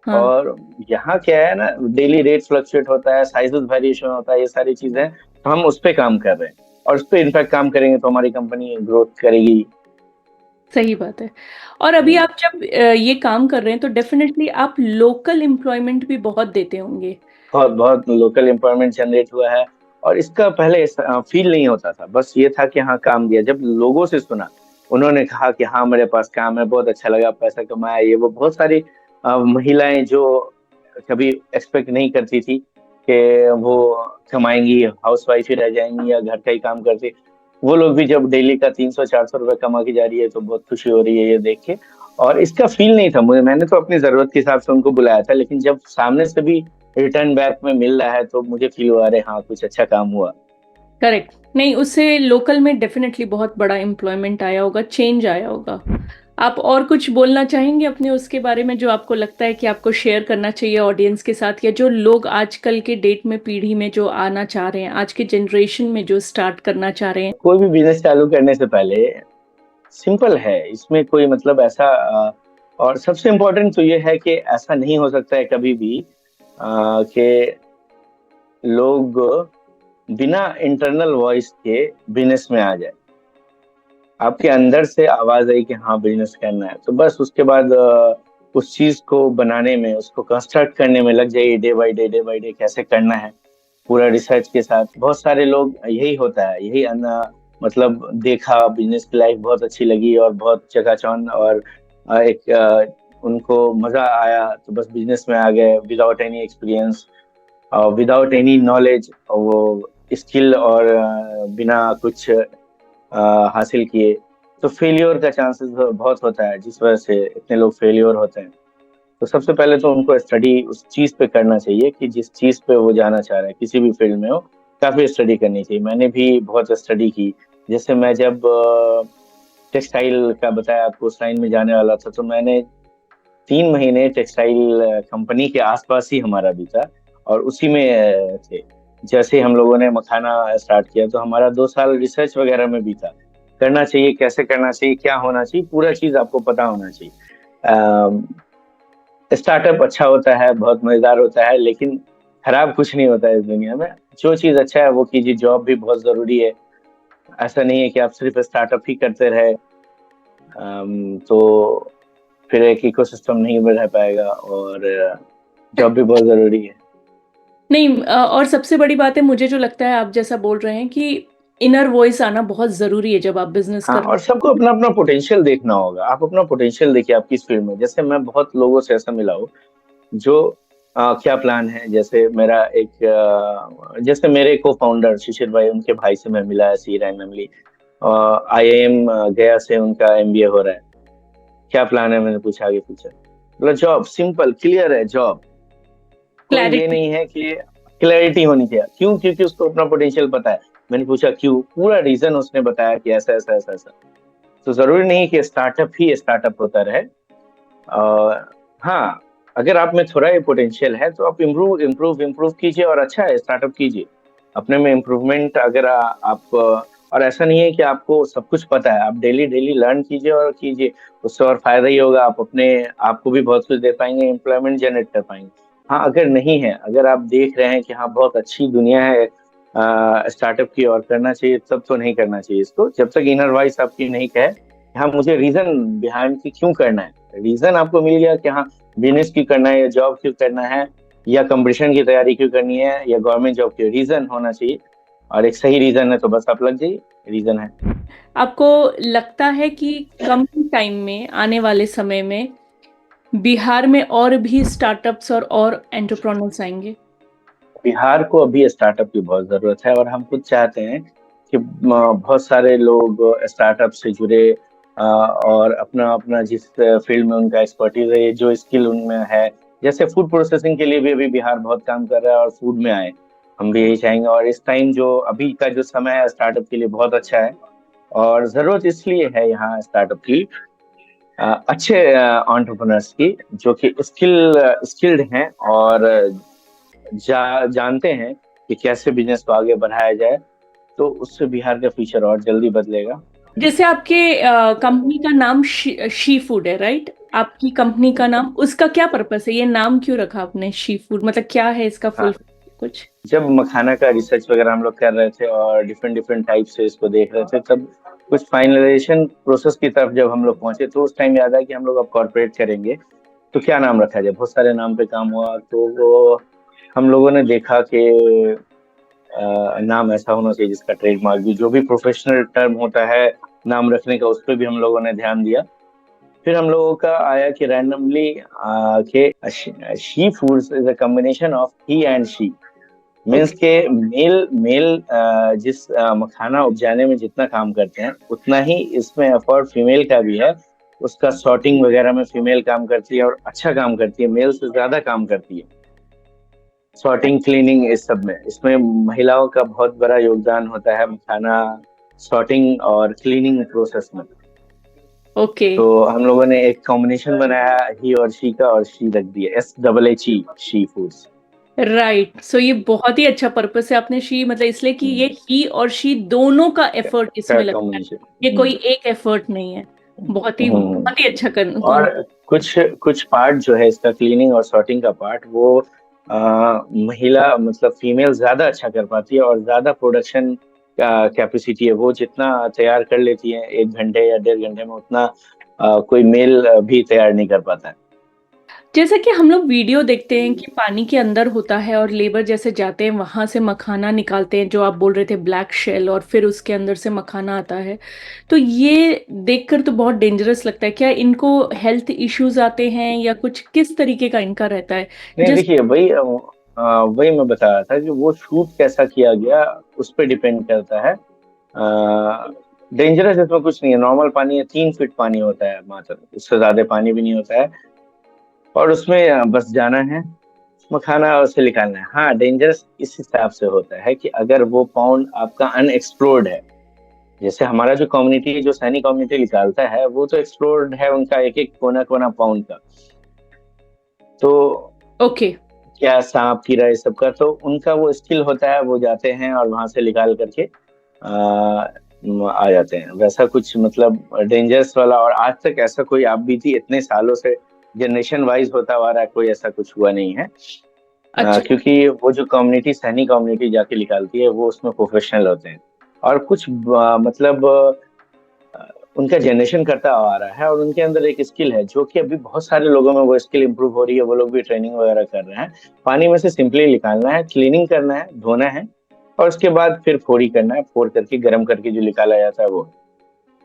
हाँ। और यहाँ क्या है ना, डेली रेट फ्लक्चुएट होता है, साइजेस वेरिएशन होता है, ये सारी चीजें। तो हम उस पे काम कर रहे हैं और उस पे इनफैक्ट काम करेंगे तो हमारी कंपनी ग्रोथ करेगी। सही बात है। और अभी हम्म, आप जब ये काम कर रहे हैं तो डेफिनेटली आप लोकल एम्प्लॉयमेंट भी बहुत देते होंगे। बहुत बहुत लोकल एम्प्लॉयमेंट जनरेट हुआ है। और इसका पहले फील नहीं होता था, बस ये था कि हाँ काम दिया। जब लोगों से सुना, उन्होंने कहा कि हाँ मेरे पास काम है, बहुत अच्छा लगा, पैसा कमाया, ये वो। बहुत सारी महिलाएं जो कभी एक्सपेक्ट नहीं करती थी कि वो कमाएंगी, हाउस वाइफ ही रह जाएंगी या घर का ही काम करती, वो लोग भी जब डेली का 300-400 रुपये कमा के जा रही है, तो बहुत खुशी हो रही है ये देख के। और इसका फील नहीं था मुझे, मैंने तो अपनी जरूरत के हिसाब से उनको बुलाया था, लेकिन जब सामने से भी रिटर्न बैक में मिल रहा है तो मुझे फील हुआ, अरे हाँ कुछ अच्छा काम हुआ। करेक्ट। नहीं, उससे लोकल में डेफिनेटली बहुत बड़ा एम्प्लॉयमेंट आया होगा, चेंज आया होगा। आप और कुछ बोलना चाहेंगे अपने उसके बारे में, जो आपको लगता है कि आपको शेयर करना चाहिए ऑडियंस के साथ, या जो लोग आजकल के डेट में, पीढ़ी में जो आना चाह रहे हैं, आज के जनरेशन में जो स्टार्ट करना चाह रहे हैं? कोई भी बिजनेस चालू करने से पहले सिंपल है, इसमें कोई मतलब ऐसा और सबसे इम्पोर्टेंट तो ये है कि ऐसा नहीं हो सकता है कभी भी कि लोग बिना इंटरनल वॉइस के बिजनेस में आ जाए। आपके अंदर से आवाज आई कि हाँ बिजनेस करना है, तो बस उसके बाद उस चीज को बनाने में, उसको कंस्ट्रक्ट करने में लग जाइए, डे बाय डे कैसे करना है, पूरा रिसर्च के साथ। बहुत सारे लोग यही होता है, यही मतलब देखा, बिजनेस की लाइफ बहुत अच्छी लगी और बहुत चकाचौंध, और उनको मजा आया तो बस बिजनेस में आ गए without any experience, without any knowledge, वो स्किल, और बिना कुछ हासिल किए। तो फेलियर का चांसेस बहुत होता है, जिस वजह से इतने लोग फेलियर होते हैं। तो सबसे पहले तो उनको स्टडी उस चीज पे करना चाहिए कि जिस चीज पे वो जाना चाह रहे हैं, किसी भी फील्ड में हो, काफी स्टडी करनी चाहिए। मैंने भी बहुत स्टडी की। जैसे मैं जब टेक्सटाइल का बताया आपको, उस लाइन में जाने वाला था, तो मैंने 3 महीने टेक्सटाइल कंपनी के आसपास ही हमारा बीता, और उसी में थे। जैसे ही हम लोगों ने मखाना स्टार्ट किया, तो हमारा 2 साल रिसर्च वगैरह में बीता। करना चाहिए, कैसे करना चाहिए, क्या होना चाहिए, पूरा चीज आपको पता होना चाहिए। स्टार्टअप अच्छा होता है, बहुत मजेदार होता है, लेकिन खराब कुछ नहीं होता है इस दुनिया में। जो चीज अच्छा है वो कीजिए। जॉब भी बहुत जरूरी है। ऐसा नहीं है कि आप सिर्फ स्टार्टअप ही करते रहे, तो फिर एक इकोसिस्टम नहीं रह पाएगा, और जॉब भी बहुत जरूरी है। नहीं, और सबसे बड़ी बात है, मुझे जो लगता है आप जैसा बोल रहे हैं कि इनर वॉइस आना बहुत जरूरी है जब आप बिजनेस हाँ, कर और सबको अपना अपना पोटेंशियल देखना होगा। आप अपना पोटेंशियल देखिए, आप किस फील्ड में। जैसे मैं बहुत लोगों से ऐसा मिला हूँ जो क्या प्लान है। जैसे मेरा जैसे मेरे को फाउंडर शिशिर भाई, उनके भाई से मैं मिला ऐसे ही रैंडमली। IIM गया से उनका MBA हो रहा है। क्या प्लान है, मैंने पूछा, आगे पूछा, मतलब जॉब सिंपल क्लियर है, जॉब। कोई ये क्लैरिटी। नहीं है कि क्लैरिटी होनी चाहिए। क्यों? क्योंकि उसको अपना पोटेंशियल पता है। मैंने पूछा क्यों, पूरा रीजन उसने बताया कि ऐसा ऐसा ऐसा ऐसा। तो जरूरी नहीं कि स्टार्टअप ही स्टार्टअप होता रहे। और हाँ, अगर आप में थोड़ा ये पोटेंशियल है, तो आप इम्प्रूव इम्प्रूव इम्प्रूव कीजिए, और अच्छा है, स्टार्टअप कीजिए। अपने में इम्प्रूवमेंट अगर आप और ऐसा नहीं है कि आपको सब कुछ पता है। आप डेली डेली लर्न कीजिए और कीजिए, उससे और फायदा ही होगा। आप अपने आपको भी बहुत कुछ दे पाएंगे, एम्प्लॉयमेंट जनरेट कर पाएंगे। हाँ, अगर नहीं है, अगर आप देख रहे हैं कि हाँ बहुत अच्छी दुनिया है स्टार्टअप की और करना चाहिए, तब तो नहीं करना चाहिए इसको, जब तक इनर वॉइस आपकी नहीं कहे हाँ मुझे रीजन बिहाइंड की क्यों करना है। रीजन आपको मिल गया कि हाँ बिजनेस क्यों करना है, या जॉब क्यों करना है, या कंपटीशन की तैयारी क्यों करनी है, या गवर्नमेंट जॉब क्यों, रीजन होना चाहिए। और एक सही रीजन है तो बस आप लग जाइए, रीजन है। आपको लगता है कि कम टाइम में, आने वाले समय में, बिहार में और भी स्टार्टअप्स और एंटरप्रेन्योर्स आएंगे? बिहार को अभी स्टार्टअप की बहुत जरूरत है, और हम खुद चाहते हैं कि बहुत सारे लोग स्टार्टअप से जुड़े, और अपना अपना जिस फील्ड में उनका एक्सपर्टीज है, जो स्किल उनमें है। जैसे फूड प्रोसेसिंग के लिए भी अभी बिहार बहुत काम कर रहा है, और फूड में आए। हम भी यही चाहेंगे, और इस टाइम जो अभी का जो समय है स्टार्टअप के लिए बहुत अच्छा है। और जरूरत इसलिए है यहाँ स्टार्टअप की, अच्छे एंटरप्रेन्योर्स की, जो कि स्किल्ड हैं, और जानते हैं कि कैसे बिजनेस को आगे बढ़ाया जाए। तो उससे बिहार का फ्यूचर और जल्दी बदलेगा। जैसे आपके कंपनी का नाम शी फूड है, राइट? आपकी कंपनी का नाम, उसका क्या पर्पस है? ये नाम क्यों रखा आपने शी फूड? मतलब क्या है इसका फुल हाँ, कुछ? जब मखाना का रिसर्च वगैरह हम लोग कर रहे थे, और डिफरेंट डिफरेंट टाइप से इसको देख रहे थे, तब कुछ फाइनलाइजेशन प्रोसेस की तरफ जब हम लोग पहुंचे, तो उस टाइम याद आया कि हम लोग अब कॉर्पोरेट करेंगे, तो क्या नाम रखा जाए। बहुत सारे नाम पे काम हुआ, तो वो हम लोगों ने देखा कि नाम ऐसा होना चाहिए जिसका ट्रेडमार्क भी, जो भी प्रोफेशनल टर्म होता है नाम रखने का, उस पर भी हम लोगों ने ध्यान दिया। फिर हम लोगों का आया कि रैंडमली के she foods is a combination of he and she. Means okay. के मेल मेल जिस मखाना उपजाने में जितना काम करते हैं, उतना ही इसमें एफर्ट फीमेल का भी है। उसका सॉर्टिंग वगैरह में फीमेल काम करती है, और अच्छा काम करती है, मेल से ज्यादा काम करती है। सॉर्टिंग, क्लीनिंग, इस सब में, इसमें महिलाओं का बहुत बड़ा योगदान होता है मखाना सॉर्टिंग और क्लीनिंग प्रोसेस में। ओके। तो हम लोगों ने एक कॉम्बिनेशन बनाया, ही और शी का, और शी रख दिया, SHH, शी फूड्स। राइट, सो ये बहुत ही अच्छा पर्पस है आपने शी, मतलब इसलिए कि ये ही और शी दोनों का एफर्ट इसमें का लगता है। ये कोई कॉम्बिनेशन। एक एफर्ट नहीं है। हम्म। बहुत ही अच्छा और कौन। कुछ कुछ पार्ट जो है इसका, क्लीनिंग और सॉर्टिंग का पार्ट, वो महिला मतलब फीमेल ज्यादा अच्छा कर पाती है, और ज्यादा प्रोडक्शन कैपेसिटी है, वो जितना तैयार कर लेती है 1 घंटे या 1.5 घंटे में, उतना कोई मेल भी तैयार नहीं कर पाता है। जैसा कि हम लोग वीडियो देखते हैं कि पानी के अंदर होता है और लेबर जैसे जाते हैं वहां से मखाना निकालते हैं, जो आप बोल रहे थे ब्लैक शेल, और फिर उसके अंदर से मखाना आता है। तो ये देखकर तो बहुत डेंजरस लगता है। क्या इनको हेल्थ इश्यूज आते हैं या कुछ किस तरीके का इनका रहता है? नहीं जैसे देखिए, वही मैं बता रहा था कि वो शूट कैसा किया गया उस पर डिपेंड करता है। डेंजरस इसमें कुछ नहीं है, नॉर्मल पानी है, 3 फीट पानी होता है मात्र, उससे ज्यादा पानी भी नहीं होता है। और उसमें बस जाना है, मखाना और उसे निकालना है। हाँ, डेंजरस इस हिसाब से होता है कि अगर वो पाउंड आपका अनएक्सप्लोर्ड है, जैसे हमारा जो कम्युनिटी, जो सैनिक कम्युनिटी निकालता है, वो तो एक्सप्लोर्ड है, उनका एक एक कोना कोना पाउंड का। तो ओके। क्या सांप कीड़ा इस सब का, तो उनका वो स्किल होता है, वो जाते हैं और वहां से निकाल करके आ जाते हैं। वैसा कुछ मतलब डेंजरस वाला, और आज तक ऐसा कोई, आप भी थी इतने सालों से जनरेशन वाइज होता आ रहा है, कोई ऐसा कुछ हुआ नहीं है। अच्छा। क्योंकि वो जो कम्युनिटी, सैनिक कम्युनिटी जाके निकालती है, वो उसमें प्रोफेशनल होते हैं। और कुछ मतलब उनका जनरेशन करता आ रहा है, और उनके अंदर एक स्किल है जो कि अभी बहुत सारे लोगों में वो स्किल इंप्रूव हो रही है, वो लोग भी ट्रेनिंग वगैरह कर रहे हैं। पानी में से सिंपली निकालना है, क्लीनिंग करना है, धोना है, और उसके बाद फिर फोड़ी करना है, फोड़ करके गर्म करके जो निकाला जाता है वो।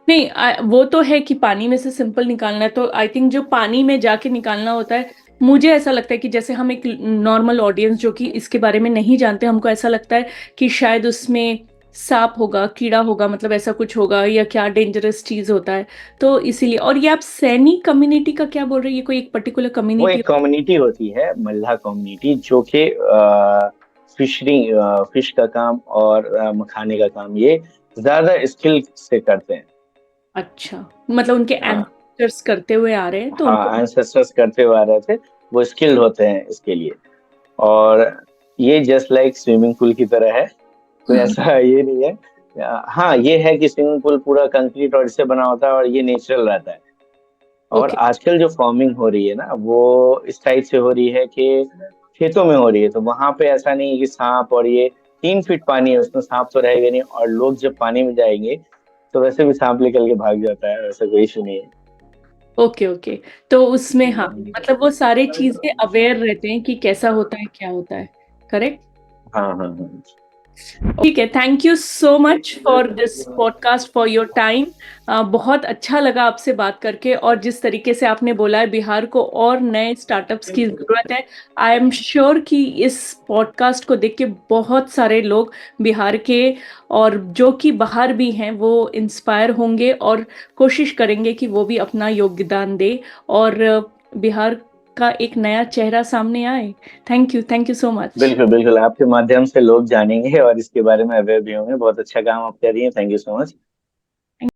नहीं, वो तो है कि पानी में से सिंपल निकालना है, तो आई थिंक जो पानी में जाके निकालना होता है, मुझे ऐसा लगता है कि जैसे हम एक नॉर्मल ऑडियंस जो कि इसके बारे में नहीं जानते, हमको ऐसा लगता है कि शायद उसमें सांप होगा, कीड़ा होगा, मतलब ऐसा कुछ होगा, या क्या डेंजरस चीज होता है। तो इसीलिए। और ये आप सैनिक कम्युनिटी का क्या बोल रहे हैं? ये कोई एक पर्टिकुलर वो कम्युनिटी? एक कम्युनिटी होती है, मल्लाह कम्युनिटी, जो कि फिशरी, फिश का काम और मखाने का काम ये ज्यादा स्किल से करते हैं। अच्छा, मतलब उनके हाँ, एंसेस्टर्स करते हुए आ रहे हैं तो उनको। हाँ, एंसेस्टर्स करते हुए आ रहे थे, वो स्किल्ड होते हैं इसके लिए। और ये जस्ट लाइक स्विमिंग पूल की तरह है, कोई ऐसा ये नहीं है। हाँ, ये है कि स्विमिंग पूल पूरा कंक्रीट और इससे बना होता है, और ये नेचुरल रहता है। और ओके। आजकल जो फार्मिंग हो रही है ना, वो इस टाइप से हो रही है कि खेतों में हो रही है, तो वहां पे ऐसा नहीं है कि सांप, और ये 3 फीट पानी है, उसमें सांप तो रहेगा नहीं, और लोग जब पानी में जाएंगे तो वैसे भी सांप निकल के भाग जाता है, वैसा कोई इशू नहीं है। ओके। ओके। तो उसमें हाँ, मतलब वो सारे चीजें अवेयर रहते हैं कि कैसा होता है, क्या होता है। करेक्ट। हाँ, हाँ, हाँ। ठीक है, thank you so much for this podcast, for your time. बहुत अच्छा लगा आपसे बात करके, और जिस तरीके से आपने बोला है बिहार को और नए स्टार्टअप्स की जरूरत है। आई एम श्योर कि इस पॉडकास्ट को देख के बहुत सारे लोग बिहार के, और जो कि बाहर भी हैं, वो इंस्पायर होंगे और कोशिश करेंगे कि वो भी अपना योगदान दे, और बिहार का एक नया चेहरा सामने आए। Thank you so much. बिल्कुल, बिल्कुल, आपके माध्यम से लोग जानेंगे और इसके बारे में अवेयर भी होंगे। बहुत अच्छा काम आप कर रही हैं, थैंक यू सो मच।